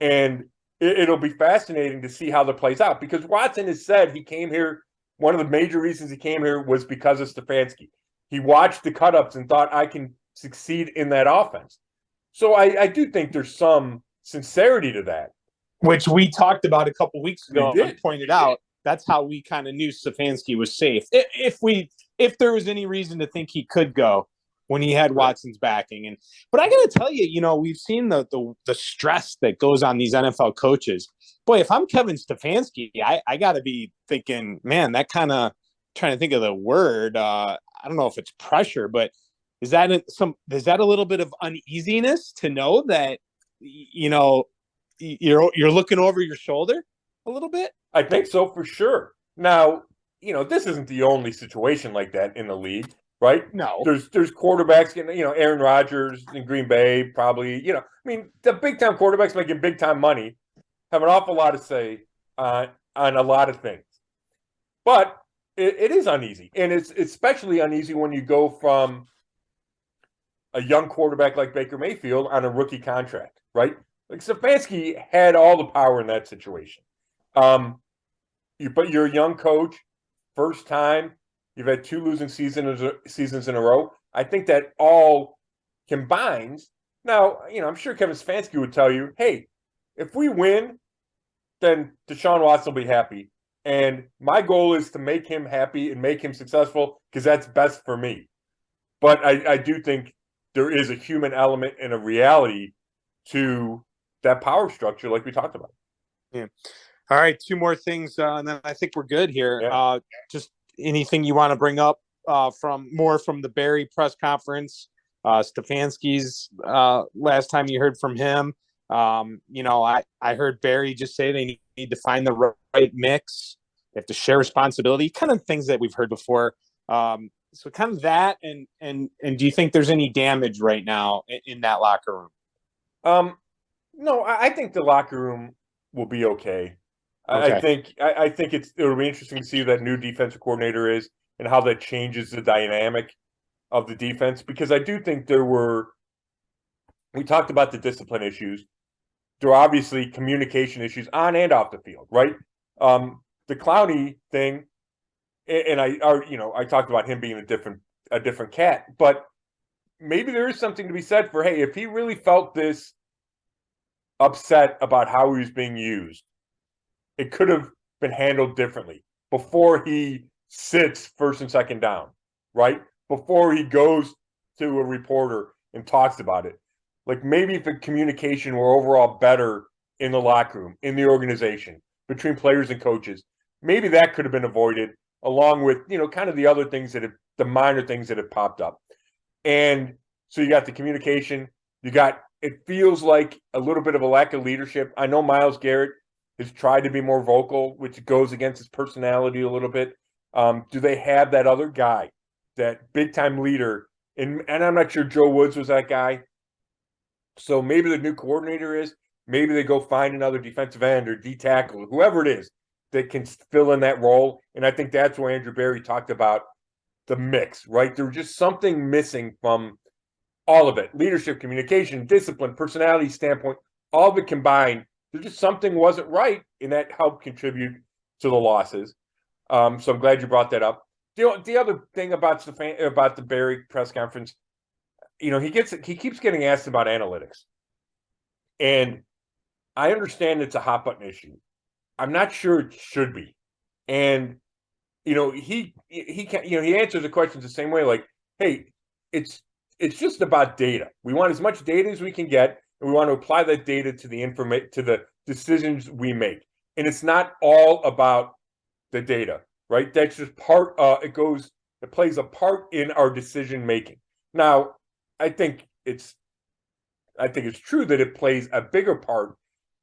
And it'll be fascinating to see how that plays out because Watson has said he came here. One of the major reasons he came here was because of Stefanski. He watched the cut-ups and thought, I can succeed in that offense. So I do think there's some sincerity to that. Which we talked about a couple weeks ago and pointed out. That's how we kind of knew Stefanski was safe. If there was any reason to think he could go when he had Watson's backing. But I got to tell you, we've seen the stress that goes on these NFL coaches. Boy, if I'm Kevin Stefanski, I got to be thinking, man, that kind of trying to think of the word. I don't know if it's pressure, but is that a little bit of uneasiness to know that, you're looking over your shoulder a little bit? I think so for sure. Now, this isn't the only situation like that in the league, right? No. There's quarterbacks getting, Aaron Rodgers in Green Bay probably, the big time quarterbacks making big time money have an awful lot to say on a lot of things. But it is uneasy. And it's especially uneasy when you go from a young quarterback like Baker Mayfield on a rookie contract, right? Like Stefanski had all the power in that situation. But you're a young coach, first time, you've had 2 losing seasons in a row. I think that all combines. Now, I'm sure Kevin Stefanski would tell you, hey, if we win, then Deshaun Watson will be happy. And my goal is to make him happy and make him successful because that's best for me. But I do think there is a human element and a reality to that power structure like we talked about. Yeah. All right, 2 more things, and then I think we're good here. Yeah. Just anything you want to bring up from the Barry press conference, Stefanski's last time you heard from him. I heard Barry just say they need to find the right mix. They have to share responsibility, kind of things that we've heard before. So kind of that, and do you think there's any damage right now in that locker room? No, I think the locker room will be okay. Okay. I think it'll be interesting to see who that new defensive coordinator is and how that changes the dynamic of the defense. Because I do think we talked about the discipline issues. There are obviously communication issues on and off the field, right? The Clowney thing, and I talked about him being a different cat, but maybe there is something to be said for, hey, if he really felt this upset about how he was being used, it could have been handled differently before he sits first and second down, right? Before he goes to a reporter and talks about it. Like maybe if the communication were overall better in the locker room, in the organization, between players and coaches, maybe that could have been avoided along with, kind of the other things the minor things that have popped up. And so you got the communication, it feels like a little bit of a lack of leadership. I know Myles Garrett has tried to be more vocal, which goes against his personality a little bit. Do they have that other guy, that big-time leader and I'm not sure Joe Woods was that guy. So maybe the new coordinator is. Maybe they go find another defensive end or D tackle, whoever it is that can fill in that role. And I think that's where Andrew Berry talked about the mix, right? There was just something missing from all of it: leadership, communication, discipline, personality standpoint, all of it combined. There's just something wasn't right, and that helped contribute to the losses. So I'm glad you brought that up. The other thing about the Berry press conference, he keeps getting asked about analytics, and I understand it's a hot button issue. I'm not sure it should be, and he answers the questions the same way, like, hey, it's just about data. We want as much data as we can get, and we want to apply that data to the decisions we make. And it's not all about the data, right? That's just part. It plays a part in our decision making. Now, I think it's true that it plays a bigger part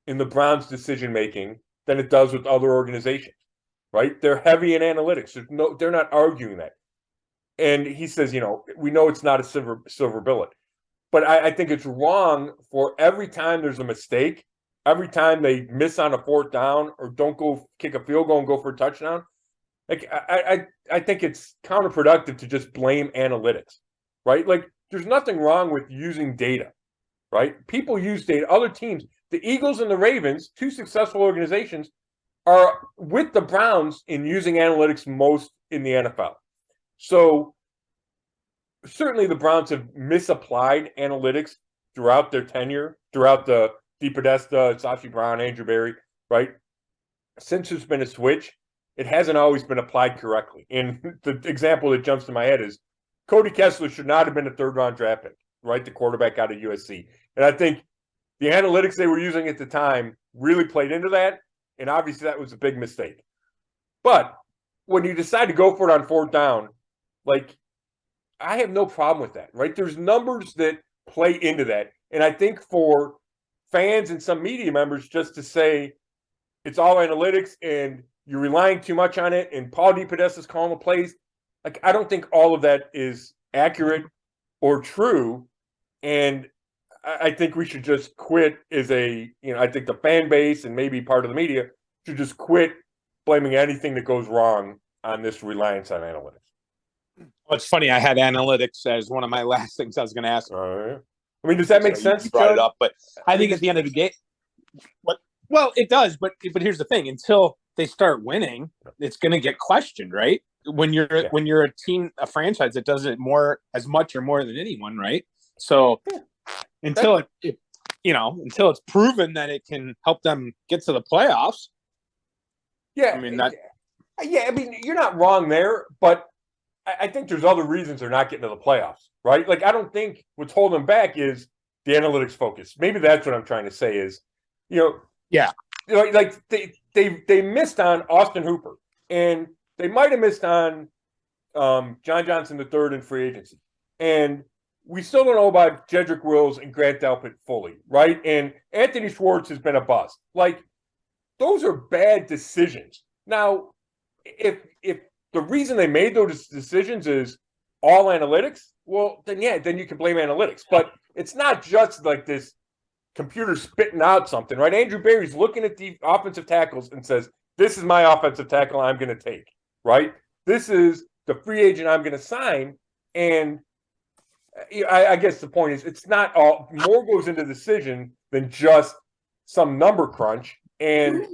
in the Browns' decision making than it does with other organizations, right? They're heavy in analytics. They're not arguing that. And he says, we know it's not a silver bullet, but I think it's wrong for every time there's a mistake, every time they miss on a fourth down or don't go kick a field goal and go for a touchdown. Like I think it's counterproductive to just blame analytics, right? Like there's nothing wrong with using data, right? People use data. Other teams, the Eagles and the Ravens, two successful organizations, are with the Browns in using analytics most in the NFL. So certainly the Browns have misapplied analytics throughout their tenure, throughout the DePodesta, Sashi Brown, Andrew Berry, right? Since there's been a switch, it hasn't always been applied correctly. And the example that jumps to my head is Cody Kessler should not have been a third-round draft pick, right? The quarterback out of USC. And I think the analytics they were using at the time really played into that, and obviously that was a big mistake. But when you decide to go for it on fourth down, like, I have no problem with that, right? There's numbers that play into that. And I think for fans and some media members just to say it's all analytics and you're relying too much on it and Paul DePodesta's calling the plays, like, I don't think all of that is accurate or true. And I think we should just quit I think the fan base and maybe part of the media should just quit blaming anything that goes wrong on this reliance on analytics. Well, it's funny. I had analytics as one of my last things I was going to ask. I mean, does that make sense? You brought it up, but I think at the end of the day, well, it does. But here's the thing: until they start winning, it's going to get questioned, right? When you're a team, a franchise that does it as much or more than anyone, right? So until it's proven that it can help them get to the playoffs. Yeah, I mean, you're not wrong there, but I think there's other reasons they're not getting to the playoffs, right? Like, I don't think what's holding them back is the analytics focus. Maybe that's what I'm trying to say is, like they missed on Austin Hooper, and they might have missed on John Johnson III in free agency, and we still don't know about Jedrick Wills and Grant Delpit fully, right? And Anthony Schwartz has been a bust. Like, those are bad decisions. Now, if the reason they made those decisions is all analytics, well, then you can blame analytics. But it's not just like this computer spitting out something, right? Andrew Berry's looking at the offensive tackles and says, this is my offensive tackle I'm going to take, right? This is the free agent I'm going to sign. And I guess the point is it's not all – more goes into the decision than just some number crunch. And,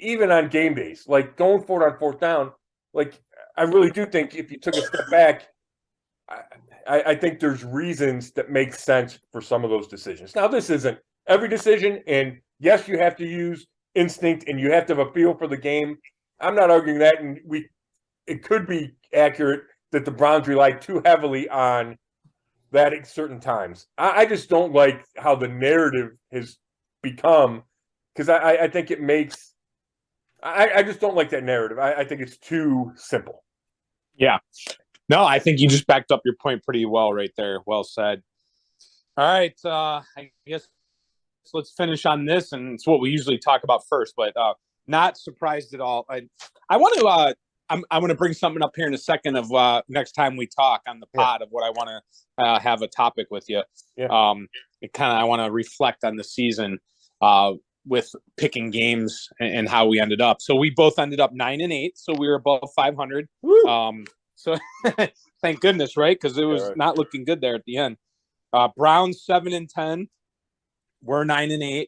even on game days, like going for it on fourth down, like I really do think if you took a step back, I think there's reasons that make sense for some of those decisions. Now, this isn't every decision, and yes, you have to use instinct and you have to have a feel for the game. I'm not arguing that, and it could be accurate that the Browns rely too heavily on that at certain times. I just don't like how the narrative has become, because I think it makes – I just don't like that narrative. I think it's too simple. Yeah. No, I think you just backed up your point pretty well right there. Well said. All right. I guess let's finish on this, and it's what we usually talk about first, but not surprised at all. I want to I'm going to bring something up here in a second of next time we talk on the pod of what I want to have a topic with you. Yeah. I want to reflect on the season with picking games and how we ended up. So we both ended up 9-8. So we were above 500. So thank goodness, right? Because it was not looking good there at the end. Browns 7-10. We're 9-8.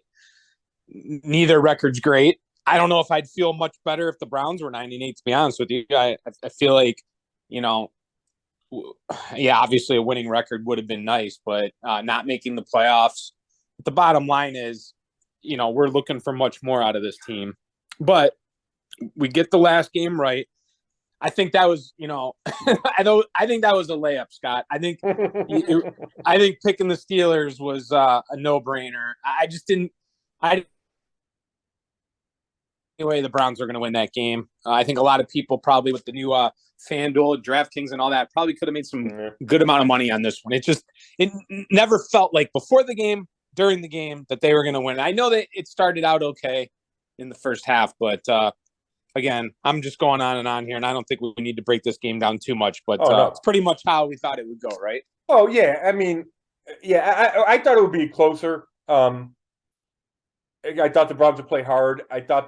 Neither record's great. I don't know if I'd feel much better if the Browns were 9-8, to be honest with you. I feel like, obviously a winning record would have been nice, but not making the playoffs. But the bottom line is, we're looking for much more out of this team. But we get the last game right. I think that was, I think that was a layup, Scott. I think picking the Steelers was a no-brainer. Anyway, the Browns are going to win that game. I think a lot of people probably with the new FanDuel, DraftKings, and all that probably could have made some good amount of money on this one. It never felt like before the game, during the game, that they were going to win. I know that it started out okay in the first half, but again, I'm just going on and on here, and I don't think we need to break this game down too much. But it's pretty much how we thought it would go, right? Oh yeah, I mean, I thought it would be closer. I thought the Browns would play hard. I thought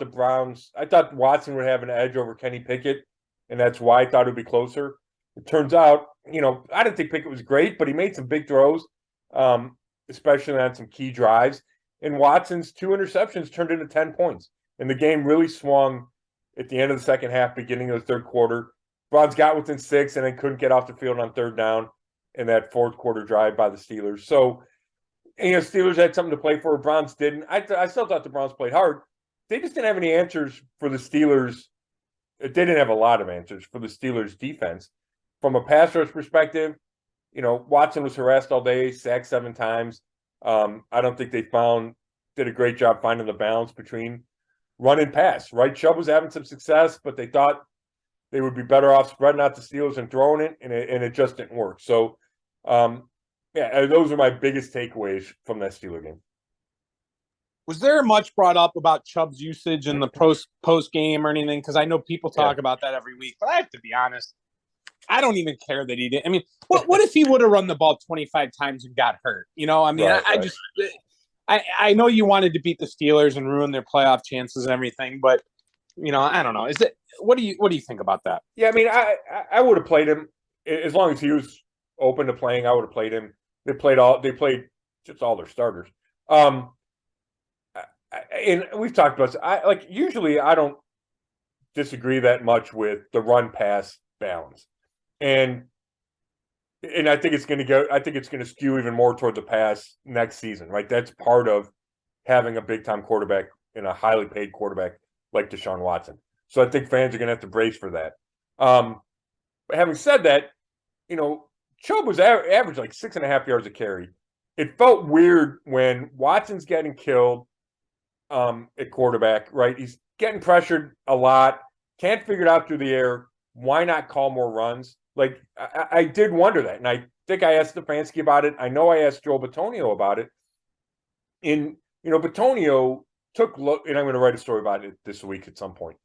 Watson would have an edge over Kenny Pickett, and that's why I thought it would be closer. It turns out, I didn't think Pickett was great, but he made some big throws, especially on some key drives. And Watson's 2 interceptions turned into 10 points. And the game really swung at the end of the second half, beginning of the third quarter. Browns got within 6 and then couldn't get off the field on third down in that fourth quarter drive by the Steelers. So, Steelers had something to play for. Browns didn't. I still thought the Browns played hard. They just didn't have any answers for the Steelers. They didn't have a lot of answers for the Steelers' defense. From a pass rush perspective, Watson was harassed all day, sacked 7 times. I don't think they did a great job finding the balance between run and pass, right? Chubb was having some success, but they thought they would be better off spreading out the Steelers and throwing it, and it just didn't work. So, those are my biggest takeaways from that Steeler game. Was there much brought up about Chubb's usage in the post game or anything? Because I know people talk about that every week, but I have to be honest, I don't even care that he did. I mean, what if he would have run the ball 25 times and got hurt? I know you wanted to beat the Steelers and ruin their playoff chances and everything, but I don't know. What do you think about that? Yeah, I mean, I would have played him as long as he was open to playing. I would have played him. They played just all their starters. And we've talked about this. Usually I don't disagree that much with the run pass balance. And I think it's going to skew even more toward the pass next season, right? That's part of having a big time quarterback and a highly paid quarterback like Deshaun Watson. So I think fans are going to have to brace for that. But having said that, Chubb was average like 6.5 yards a carry. It felt weird when Watson's getting killed at quarterback, right? He's getting pressured a lot, can't figure it out through the air. Why not call more runs? I did wonder that. And I think I asked Stefanski about it. I know I asked Joel Bitonio about it. And, Bitonio and I'm going to write a story about it this week at some point.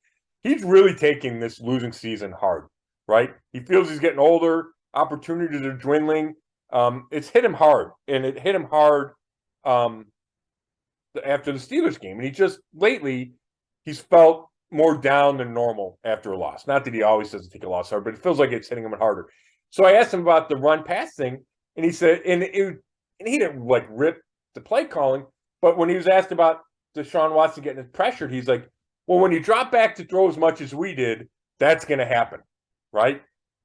He's really taking this losing season hard, right? He feels he's getting older. Opportunities are dwindling. It's hit him hard, and it hit him hard after the Steelers game. And lately, he's felt more down than normal after a loss. Not that he always doesn't take a loss hard, but it feels like it's hitting him harder. So I asked him about the run pass thing, and he said, and he didn't rip the play calling, but when he was asked about Deshaun Watson getting pressured, he's like, well, when you drop back to throw as much as we did, that's going to happen, right?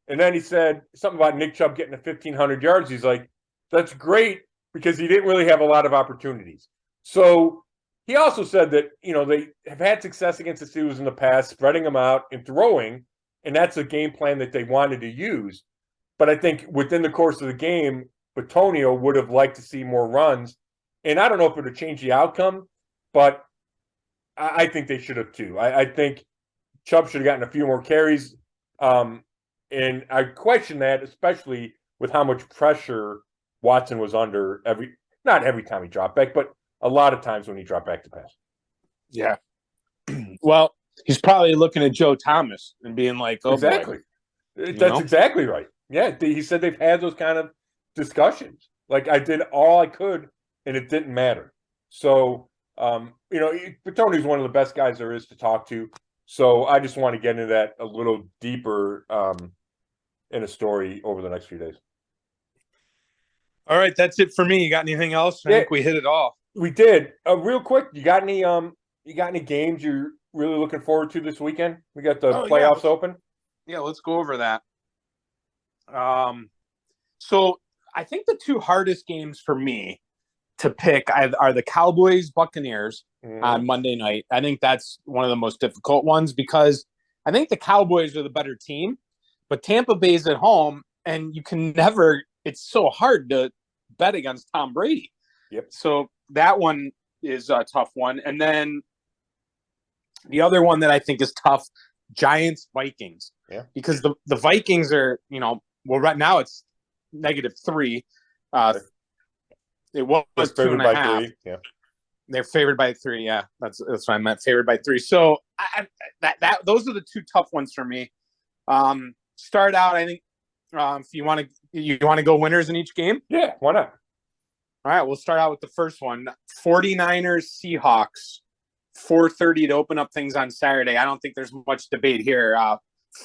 And then he said something about Nick Chubb getting to 1,500 yards. He's like, that's great because he didn't really have a lot of opportunities. So he also said that, they have had success against the Steelers in the past, spreading them out and throwing, and that's a game plan that they wanted to use. But I think within the course of the game, Bitonio would have liked to see more runs. And I don't know if it would have changed the outcome, but I think they should have too. I think Chubb should have gotten a few more carries. And I question that, especially with how much pressure Watson was under not every time he dropped back, but a lot of times when he dropped back to pass. Yeah. Well, He's probably looking at Joe Thomas and being like, "Oh, exactly. boy." That's exactly right. Yeah, he said they've had those kind of discussions. Like, I did all I could, and it didn't matter. So, Tony's one of the best guys there is to talk to. So I just want to get into that a little deeper in a story over the next few days. All right, that's it for me. You got anything else? I think we hit it all. We did. Real quick, you got any games you're really looking forward to this weekend? We got the playoffs open. Yeah, let's go over that. So I think the two hardest games for me to pick are the Cowboys Buccaneers on Monday night. I think that's one of the most difficult ones because I think the Cowboys are the better team, but Tampa Bay's at home, and you can never. It's so hard to bet against Tom Brady. Yep. So that one is a tough one, and then the other one that I think is tough: Giants Vikings. Yeah. Because the Vikings are, right now it's -3. It was 2.5. Yeah. They're favored by 3. Yeah, that's what I meant. Favored by 3. So those are the two tough ones for me. Start out, I think, if you want to go winners in each game. Yeah, why not? All right, we'll start out with the first one. 49ers Seahawks, 4:30 to open up things on Saturday. I don't think there's much debate here.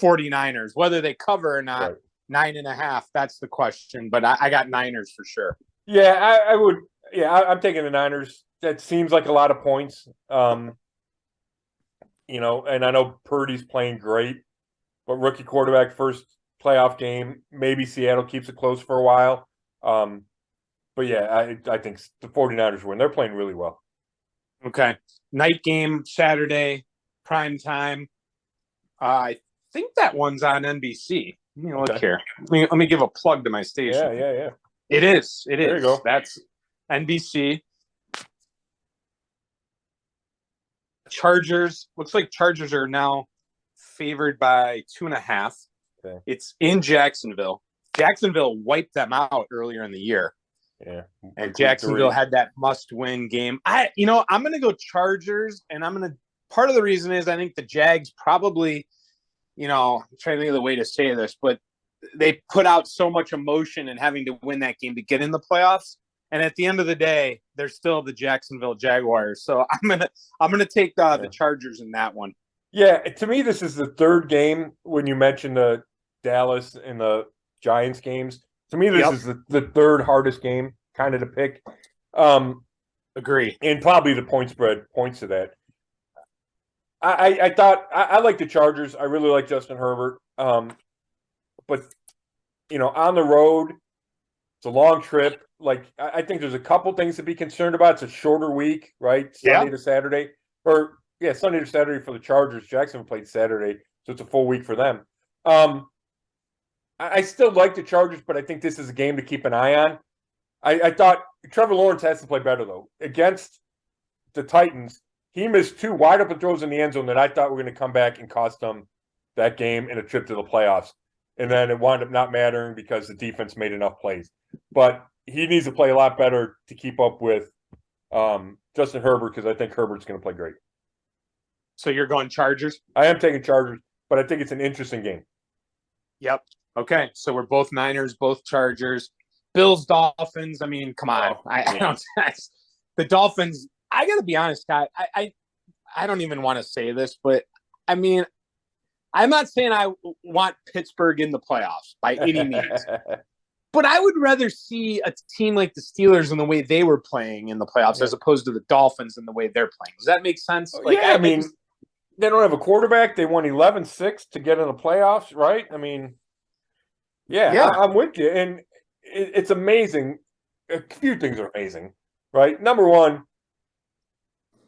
49ers, whether they cover or not, right. 9.5. That's the question. But I got Niners for sure. Yeah, I would. Yeah, I'm taking the Niners. That seems like a lot of points. And I know Purdy's playing great, but rookie quarterback, first playoff game. Maybe Seattle keeps it close for a while. But yeah, I think the 49ers win. They're playing really well. Okay. Night game, Saturday, prime time. I think that one's on NBC. Look here. Let me give a plug to my station. Yeah. It is. There you go. That's NBC. Chargers. Looks like Chargers are now favored by 2.5. Okay. It's in Jacksonville. Jacksonville wiped them out earlier in the year. Yeah. And Jacksonville had that must-win game. I'm going to go Chargers, and part of the reason is I think the Jags probably, I'm trying to think of the way to say this, but they put out so much emotion in having to win that game to get in the playoffs. And at the end of the day, they're still the Jacksonville Jaguars. So I'm gonna take the Chargers in that one. Yeah, to me, this is the third game when you mentioned the Dallas and the Giants games. To me, this is the third hardest game kind of to pick. Agree. And probably the point spread points to that. I thought I like the Chargers. I really like Justin Herbert. But on the road, it's a long trip. Like, I think there's a couple things to be concerned about. It's a shorter week, right? Sunday to Saturday. Sunday to Saturday for the Chargers. Jacksonville played Saturday, so it's a full week for them. I still like the Chargers, but I think this is a game to keep an eye on. I thought Trevor Lawrence has to play better, though. Against the Titans, he missed 2 wide-open throws in the end zone that I thought were going to come back and cost them that game and a trip to the playoffs. And then it wound up not mattering because the defense made enough plays. But he needs to play a lot better to keep up with Justin Herbert, because I think Herbert's going to play great. So you're going Chargers? I am taking Chargers, but I think it's an interesting game. Yep. Okay, so we're both Niners, both Chargers. Bills, Dolphins. I mean, come on. I don't. The Dolphins. I got to be honest, Scott. I don't even want to say this, but I mean, I'm not saying I want Pittsburgh in the playoffs by any means, but I would rather see a team like the Steelers in the way they were playing in the playoffs as opposed to the Dolphins in the way they're playing. Does that make sense? Like, I mean, they don't have a quarterback. They won 11-6 to get in the playoffs, right? I mean, I'm with you. And it's amazing. A few things are amazing, right? Number one,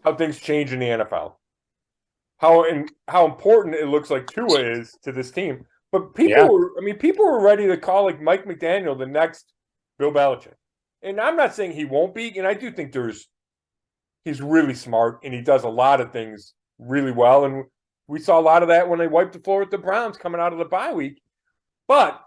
how things change in the NFL. How important it looks like Tua is to this team. But people were ready to call like Mike McDaniel the next Bill Belichick. And I'm not saying he won't be, and I do think he's really smart and he does a lot of things really well. And we saw a lot of that when they wiped the floor with the Browns coming out of the bye week. But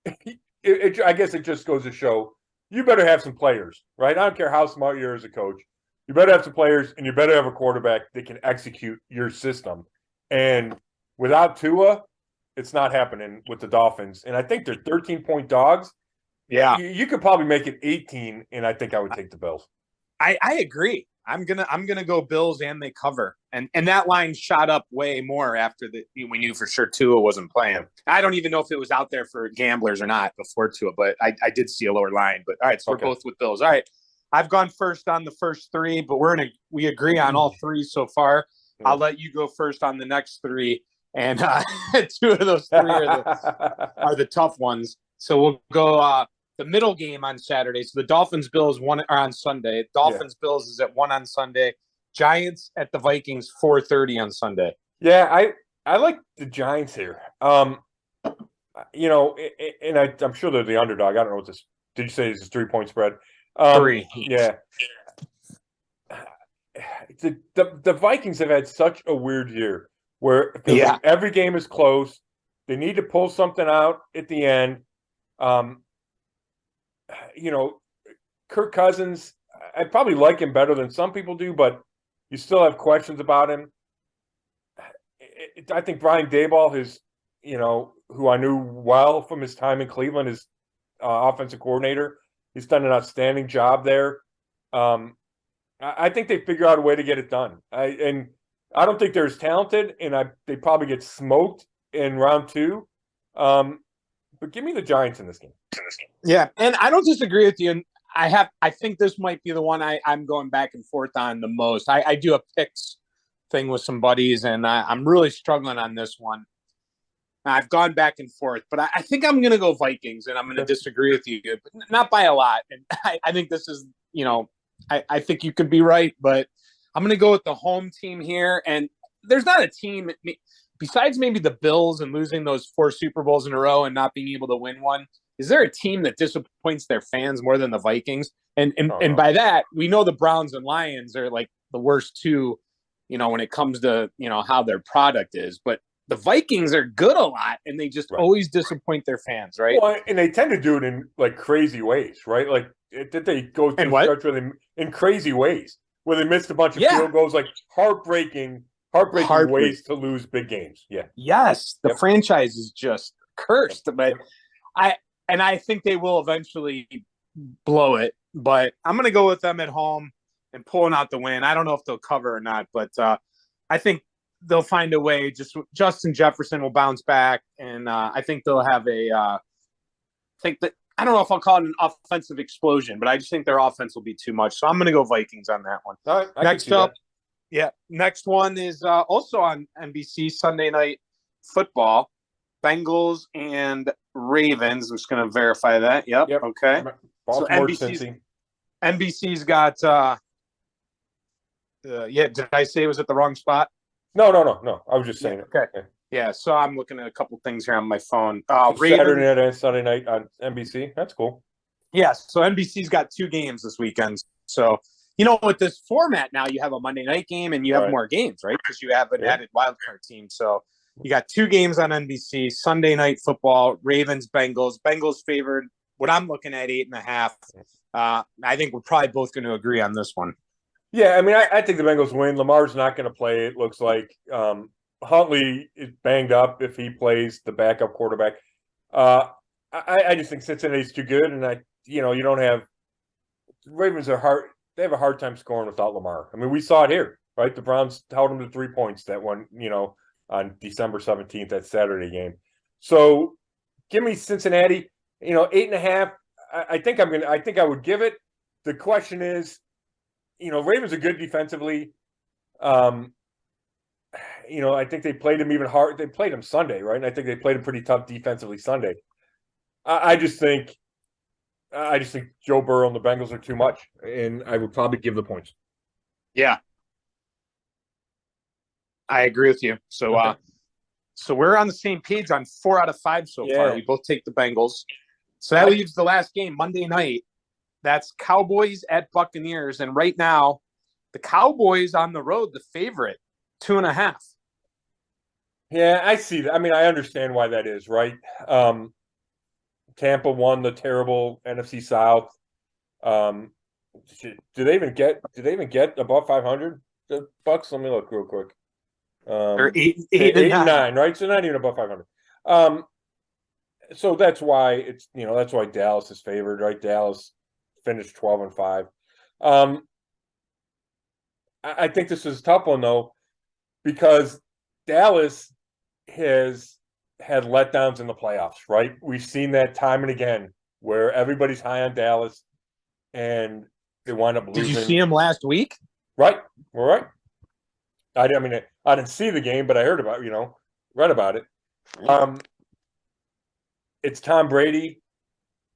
I guess it just goes to show you better have some players, right? I don't care how smart you are as a coach. You better have some players, and you better have a quarterback that can execute your system. And without Tua, it's not happening with the Dolphins. And I think they're 13-point dogs. Yeah, You could probably make it 18, and I think I would take the Bills. I agree. I'm gonna go Bills, and they cover. And that line shot up way more after we knew for sure Tua wasn't playing. I don't even know if it was out there for gamblers or not before Tua, but I did see a lower line. But all right, so we're both with Bills. All right. I've gone first on the first three, but we agree on all three so far. I'll let you go first on the next three, and two of those three are the tough ones. So we'll go the middle game on Saturday. So the Dolphins Bills are on Sunday. Dolphins Bills is at 1 on Sunday. Giants at the Vikings 4:30 on Sunday. Yeah, I like the Giants here. I'm sure they're the underdog. I don't know what this. Did you say it's a 3-point spread? 3. Yeah. The Vikings have had such a weird year where like every game is close. They need to pull something out at the end. Kirk Cousins, I probably like him better than some people do, but you still have questions about him. I think Brian Daboll is, who I knew well from his time in Cleveland, is offensive coordinator. He's done an outstanding job there. I think they figure out a way to get it done. I don't think they're as talented, and they probably get smoked in round 2. But give me the Giants in this game. Yeah, and I don't disagree with you. And I think this might be the one I'm going back and forth on the most. I do a picks thing with some buddies, and I'm really struggling on this one. I've gone back and forth, but I think I'm going to go Vikings, and I'm going to disagree with you, but not by a lot. And I think this is, I think you could be right, but I'm going to go with the home team here. And there's not a team besides maybe the Bills and losing those 4 Super Bowls in a row and not being able to win one. Is there a team that disappoints their fans more than the Vikings? And by that, we know the Browns and Lions are like the worst two, when it comes to, how their product is. But the Vikings are good a lot, and they just always disappoint their fans, right? Well, and they tend to do it in like crazy ways, right? Like did they go through a stretch where in crazy ways where they missed a bunch of field goals, like heartbreaking ways to lose big games. Yeah. Yes, the franchise is just cursed, but I think they will eventually blow it. But I'm going to go with them at home and pulling out the win. I don't know if they'll cover or not, but I think they'll find a way. Just Justin Jefferson will bounce back, and I think they'll have I don't know if I'll call it an offensive explosion, but I just think their offense will be too much. So I'm going to go Vikings on that one. All right, next up, next one is also on NBC Sunday Night Football. Bengals and Ravens. I'm just going to verify that. Yep. Okay. Baltimore, so NBC's got. Did I say it was at the wrong spot? No. I was just saying it. Okay. Yeah. So I'm looking at a couple things here on my phone. Saturday night and Sunday night on NBC. That's cool. Yeah. So NBC's got 2 games this weekend. So with this format now, you have a Monday night game and you have more games, right? Because you have an added wildcard team. So you got 2 games on NBC. Sunday Night Football. Ravens, Bengals. Bengals favored. What I'm looking at 8.5. I think we're probably both going to agree on this one. Yeah, I mean, I think the Bengals win. Lamar's not going to play. It looks like Huntley is banged up if he plays the backup quarterback. I just think Cincinnati's too good, and you don't have Ravens are hard. They have a hard time scoring without Lamar. I mean, we saw it here, right? The Browns held them to 3 points that one, on December 17th, that Saturday game. So give me Cincinnati, 8.5. I think I would give it. The question is, Ravens are good defensively. I think they played him even hard. They played him Sunday, right? And I think they played him pretty tough defensively Sunday. I just think Joe Burrow and the Bengals are too much, and I would probably give the points. Yeah. I agree with you. So, so we're on the same page on 4 out of 5 so far. We both take the Bengals. So that leaves the last game Monday night. That's Cowboys at Buccaneers, and right now, the Cowboys on the road, the favorite, 2.5. Yeah, I see that. I mean, I understand why that is, right? Tampa won the terrible NFC South. Do they even get above 500? The Bucks. Let me look real quick. Or eight Eight and and nine. 9, right? So not even above 500. So that's why that's why Dallas is favored, right? Dallas finished 12-5. I think this is a tough one though, because Dallas has had letdowns in the playoffs, right? We've seen that time and again where everybody's high on Dallas and they wind up losing. Did you see him last week? Right. All right. I didn't see the game, but I heard about, read about it. It's Tom Brady,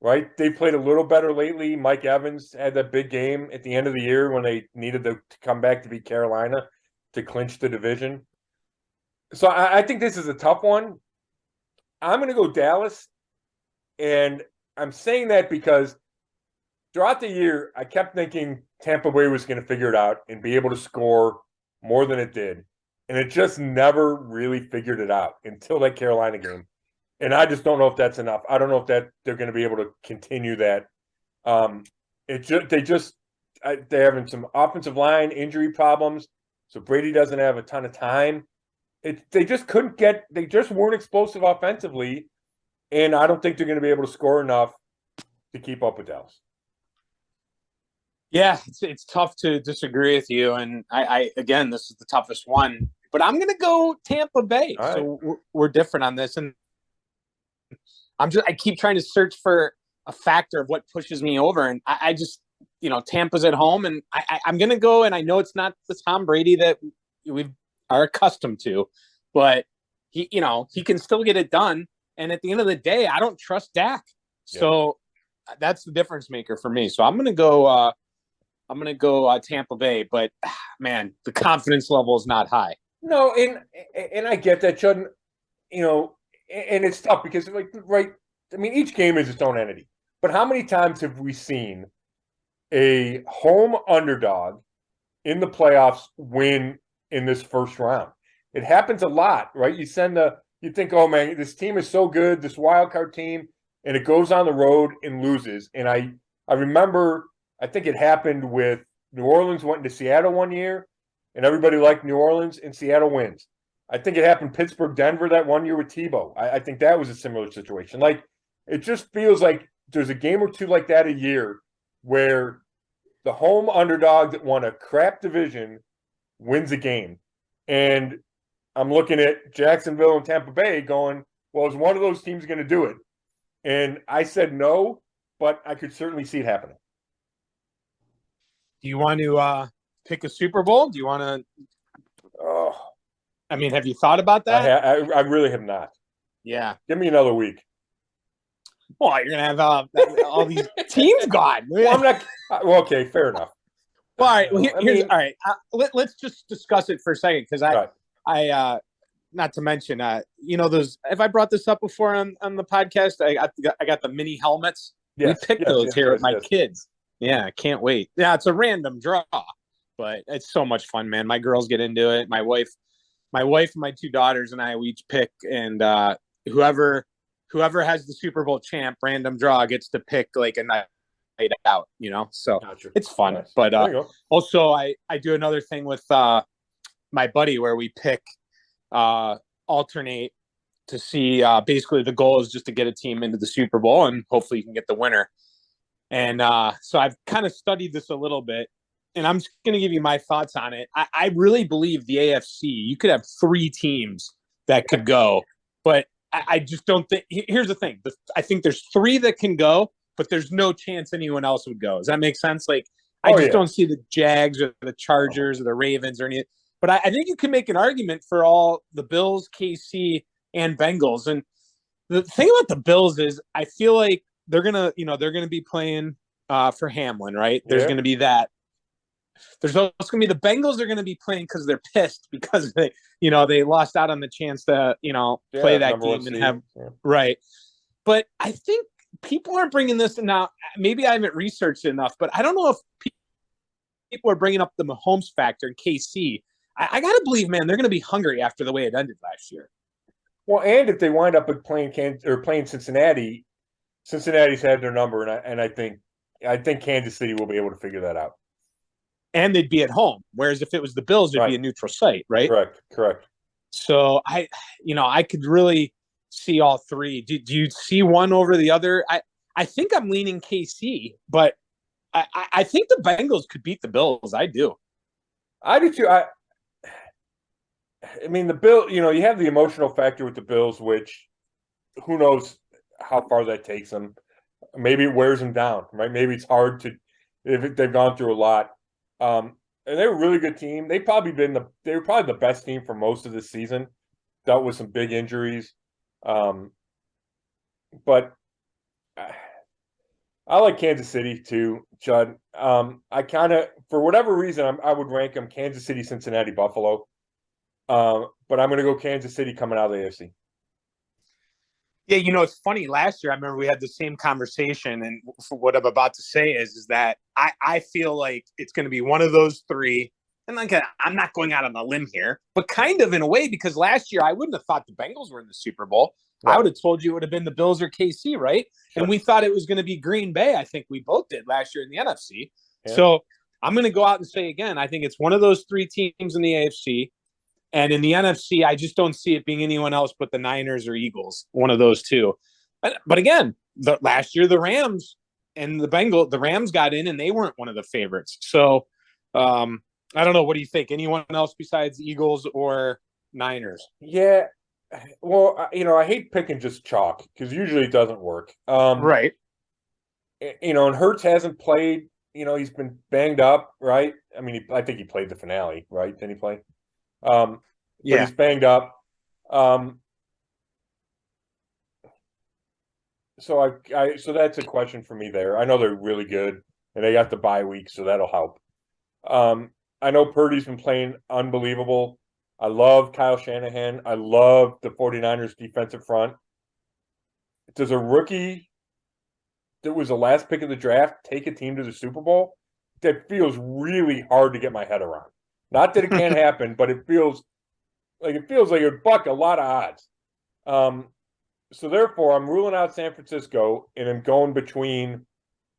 right? They played a little better lately. Mike Evans had that big game at the end of the year when they needed to come back to beat Carolina to clinch the division. So I think this is a tough one. I'm going to go Dallas, and I'm saying that because throughout the year, I kept thinking Tampa Bay was going to figure it out and be able to score more than it did. And it just never really figured it out until that Carolina game. And I just don't know if that's enough. I don't know if they're going to be able to continue that. They're having some offensive line injury problems, so Brady doesn't have a ton of time. They just weren't explosive offensively, and I don't think they're going to be able to score enough to keep up with Dallas. Yeah, it's tough to disagree with you, and I again, this is the toughest one, but I'm going to go Tampa Bay. All right. So we're different on this, and I keep trying to search for a factor of what pushes me over, and I just Tampa's at home, and I'm going to go, and I know it's not the Tom Brady that we are accustomed to, but he can still get it done, and at the end of the day, I don't trust Dak, so that's the difference maker for me. So I'm going to go. Tampa Bay, but man, the confidence level is not high. No, and I get that, Chud. And it's tough because, each game is its own entity. But how many times have we seen a home underdog in the playoffs win in this first round? It happens a lot, right? You think, oh man, this team is so good, this wild card team, and it goes on the road and loses. And I remember, I think it happened with New Orleans went into Seattle one year, and everybody liked New Orleans, and Seattle wins. I think it happened Pittsburgh, Denver that one year with Tebow. I think that was a similar situation. Like, it just feels like there's a game or two like that a year where the home underdog that won a crap division wins a game. And I'm looking at Jacksonville and Tampa Bay going, well, is one of those teams going to do it? And I said no, but I could certainly see it happening. Do you want to pick a Super Bowl? Do you want to? Oh, I mean, have you thought about that? I really have not. Yeah. Give me another week. Well, you're gonna have all these teams gone. Well, I'm not. Well, okay, fair enough. Well, all right. All right. Let's just discuss it for a second, because I not to mention, those. Have I brought this up before on the podcast? I got the mini helmets. Yes, we picked those here with my kids. Yeah, I can't wait. Yeah, it's a random draw, but it's so much fun, man. My girls get into it. My wife, and my two daughters and I, we each pick, and whoever has the Super Bowl champ random draw gets to pick like a night out, So Gotcha. It's fun. Nice. But Also, I do another thing with my buddy where we pick alternate to see. Basically, the goal is just to get a team into the Super Bowl, and hopefully you can get the winner. And so I've kind of studied this a little bit, and I'm just going to give you my thoughts on it. I really believe the AFC, you could have 3 teams that could go, but I just don't think – here's the thing. I think there's 3 that can go, but there's no chance anyone else would go. Does that make sense? Like, I just don't see the Jags or the Chargers or the Ravens or anything. But I think you can make an argument for all the Bills, KC, and Bengals. And the thing about the Bills is I feel like they're gonna be playing for Hamlin, right? There's gonna be that. There's also gonna be the Bengals are gonna be playing because they're pissed because they lost out on the chance to play that game and have right. But I think people aren't bringing this now. Maybe I haven't researched it enough, but I don't know if people are bringing up the Mahomes factor in KC. I gotta believe, man, they're gonna be hungry after the way it ended last year. Well, and if they wind up playing Cincinnati. Cincinnati's had their number, and I think I think Kansas City will be able to figure that out. And they'd be at home. Whereas if it was the Bills, it'd be a neutral site, right? Correct. So I could really see all three. Do you see one over the other? I think I'm leaning KC, but I think the Bengals could beat the Bills. I do. I do too. I mean, the Bill, you have the emotional factor with the Bills, which who knows how far that takes them. Maybe it wears them down, right? Maybe it's hard to, if they've gone through a lot. And they're a really good team. They were probably the best team for most of the season. Dealt with some big injuries. But I like Kansas City too, Chud. I kind of, for whatever reason, I would rank them Kansas City, Cincinnati, Buffalo. But I'm going to go Kansas City coming out of the AFC. Yeah, it's funny. Last year, I remember we had the same conversation, and what I'm about to say is that I feel like it's going to be one of those three. And I'm not going out on a limb here, but kind of in a way, because last year I wouldn't have thought the Bengals were in the Super Bowl. Right. I would have told you it would have been the Bills or KC, right? Sure. And we thought it was going to be Green Bay. I think we both did last year in the NFC. Yeah. So I'm going to go out and say again, I think it's one of those three teams in the AFC. And in the NFC, I just don't see it being anyone else but the Niners or Eagles, one of those two. But again, last year, the Rams and the Rams got in and they weren't one of the favorites. So I don't know. What do you think? Anyone else besides Eagles or Niners? Yeah. Well, I hate picking just chalk because usually it doesn't work. Right. And Hurts hasn't played. He's been banged up, right? I mean, I think he played the finale, right? Didn't he play? But he's banged up. So that's a question for me there. I know they're really good, and they got the bye week, so that'll help. I know Purdy's been playing unbelievable. I love Kyle Shanahan. I love the 49ers defensive front. Does a rookie that was the last pick of the draft take a team to the Super Bowl? That feels really hard to get my head around. Not that it can't happen, but it feels like it would buck a lot of odds. So therefore, I'm ruling out San Francisco, and I'm going between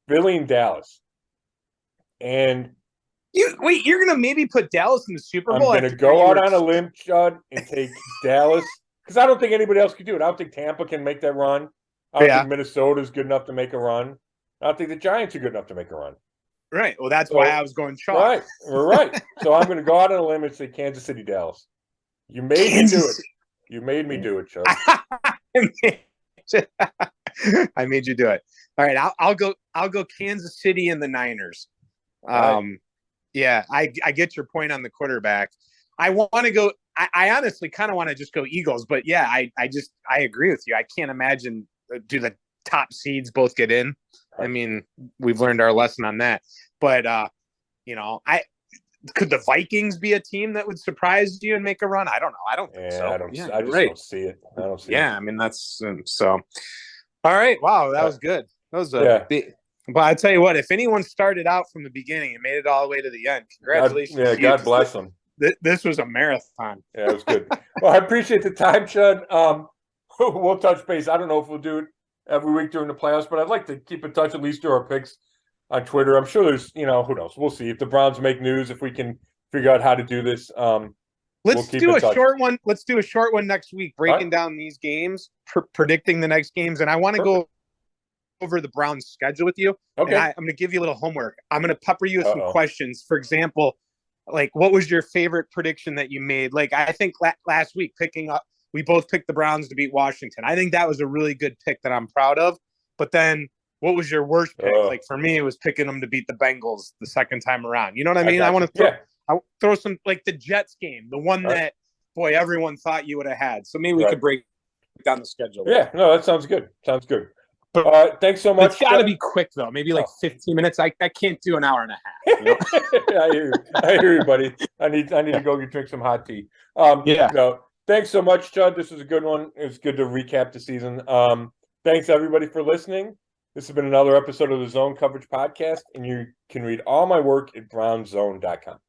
Philly and Dallas. And you're going to maybe put Dallas in the Super Bowl? I'm going to go out on a limb, Chud, and take Dallas because I don't think anybody else can do it. I don't think Tampa can make that run. I don't think Minnesota's good enough to make a run. I don't think the Giants are good enough to make a run. Right. Well, that's why I was going chalk. Right. We're right. So I'm going to go out on a limb and say Kansas City, Dallas. You made me do it. You made me do it, Chud. I made you do it. All right. I'll go Kansas City and the Niners. Yeah, I get your point on the quarterback. I want to go. I honestly kind of want to just go Eagles, but yeah, I agree with you. I can't imagine do the top seeds both get in. I mean, we've learned our lesson on that. But could the Vikings be a team that would surprise you and make a run? I don't know. I don't think so. I don't see it. I don't see it. Yeah, I mean that's so. All right. Wow, that was good. That was big. But I tell you what, if anyone started out from the beginning and made it all the way to the end, congratulations. God bless them. This was a marathon. Yeah, it was good. Well, I appreciate the time, Chud. We'll touch base. I don't know if we'll do it every week during the playoffs, but I'd like to keep in touch, at least do our picks on Twitter. I'm sure there's, who knows? We'll see if the Browns make news, if we can figure out how to do this. Let's do a short one. Let's do a short one next week, breaking down these games, predicting the next games. And I want to go over the Browns schedule with you. Okay. And I'm going to give you a little homework. I'm going to pepper you with some questions. For example, like what was your favorite prediction that you made? Like I think last week we both picked the Browns to beat Washington. I think that was a really good pick that I'm proud of. But then what was your worst pick? Like for me, it was picking them to beat the Bengals the second time around. You know what I mean? I want to throw some, like the Jets game, the one that, boy, everyone thought you would have had. So maybe we could break down the schedule. Yeah, no, that sounds good. Sounds good. Thanks so much. It's got to be quick though. Maybe like 15 minutes. I can't do an hour and a half. You know? I hear you, buddy. I need to go drink some hot tea. No, thanks so much, Chud. This was a good one. It was good to recap the season. Thanks everybody for listening. This has been another episode of the Zone Coverage Podcast, and you can read all my work at brownzone.com.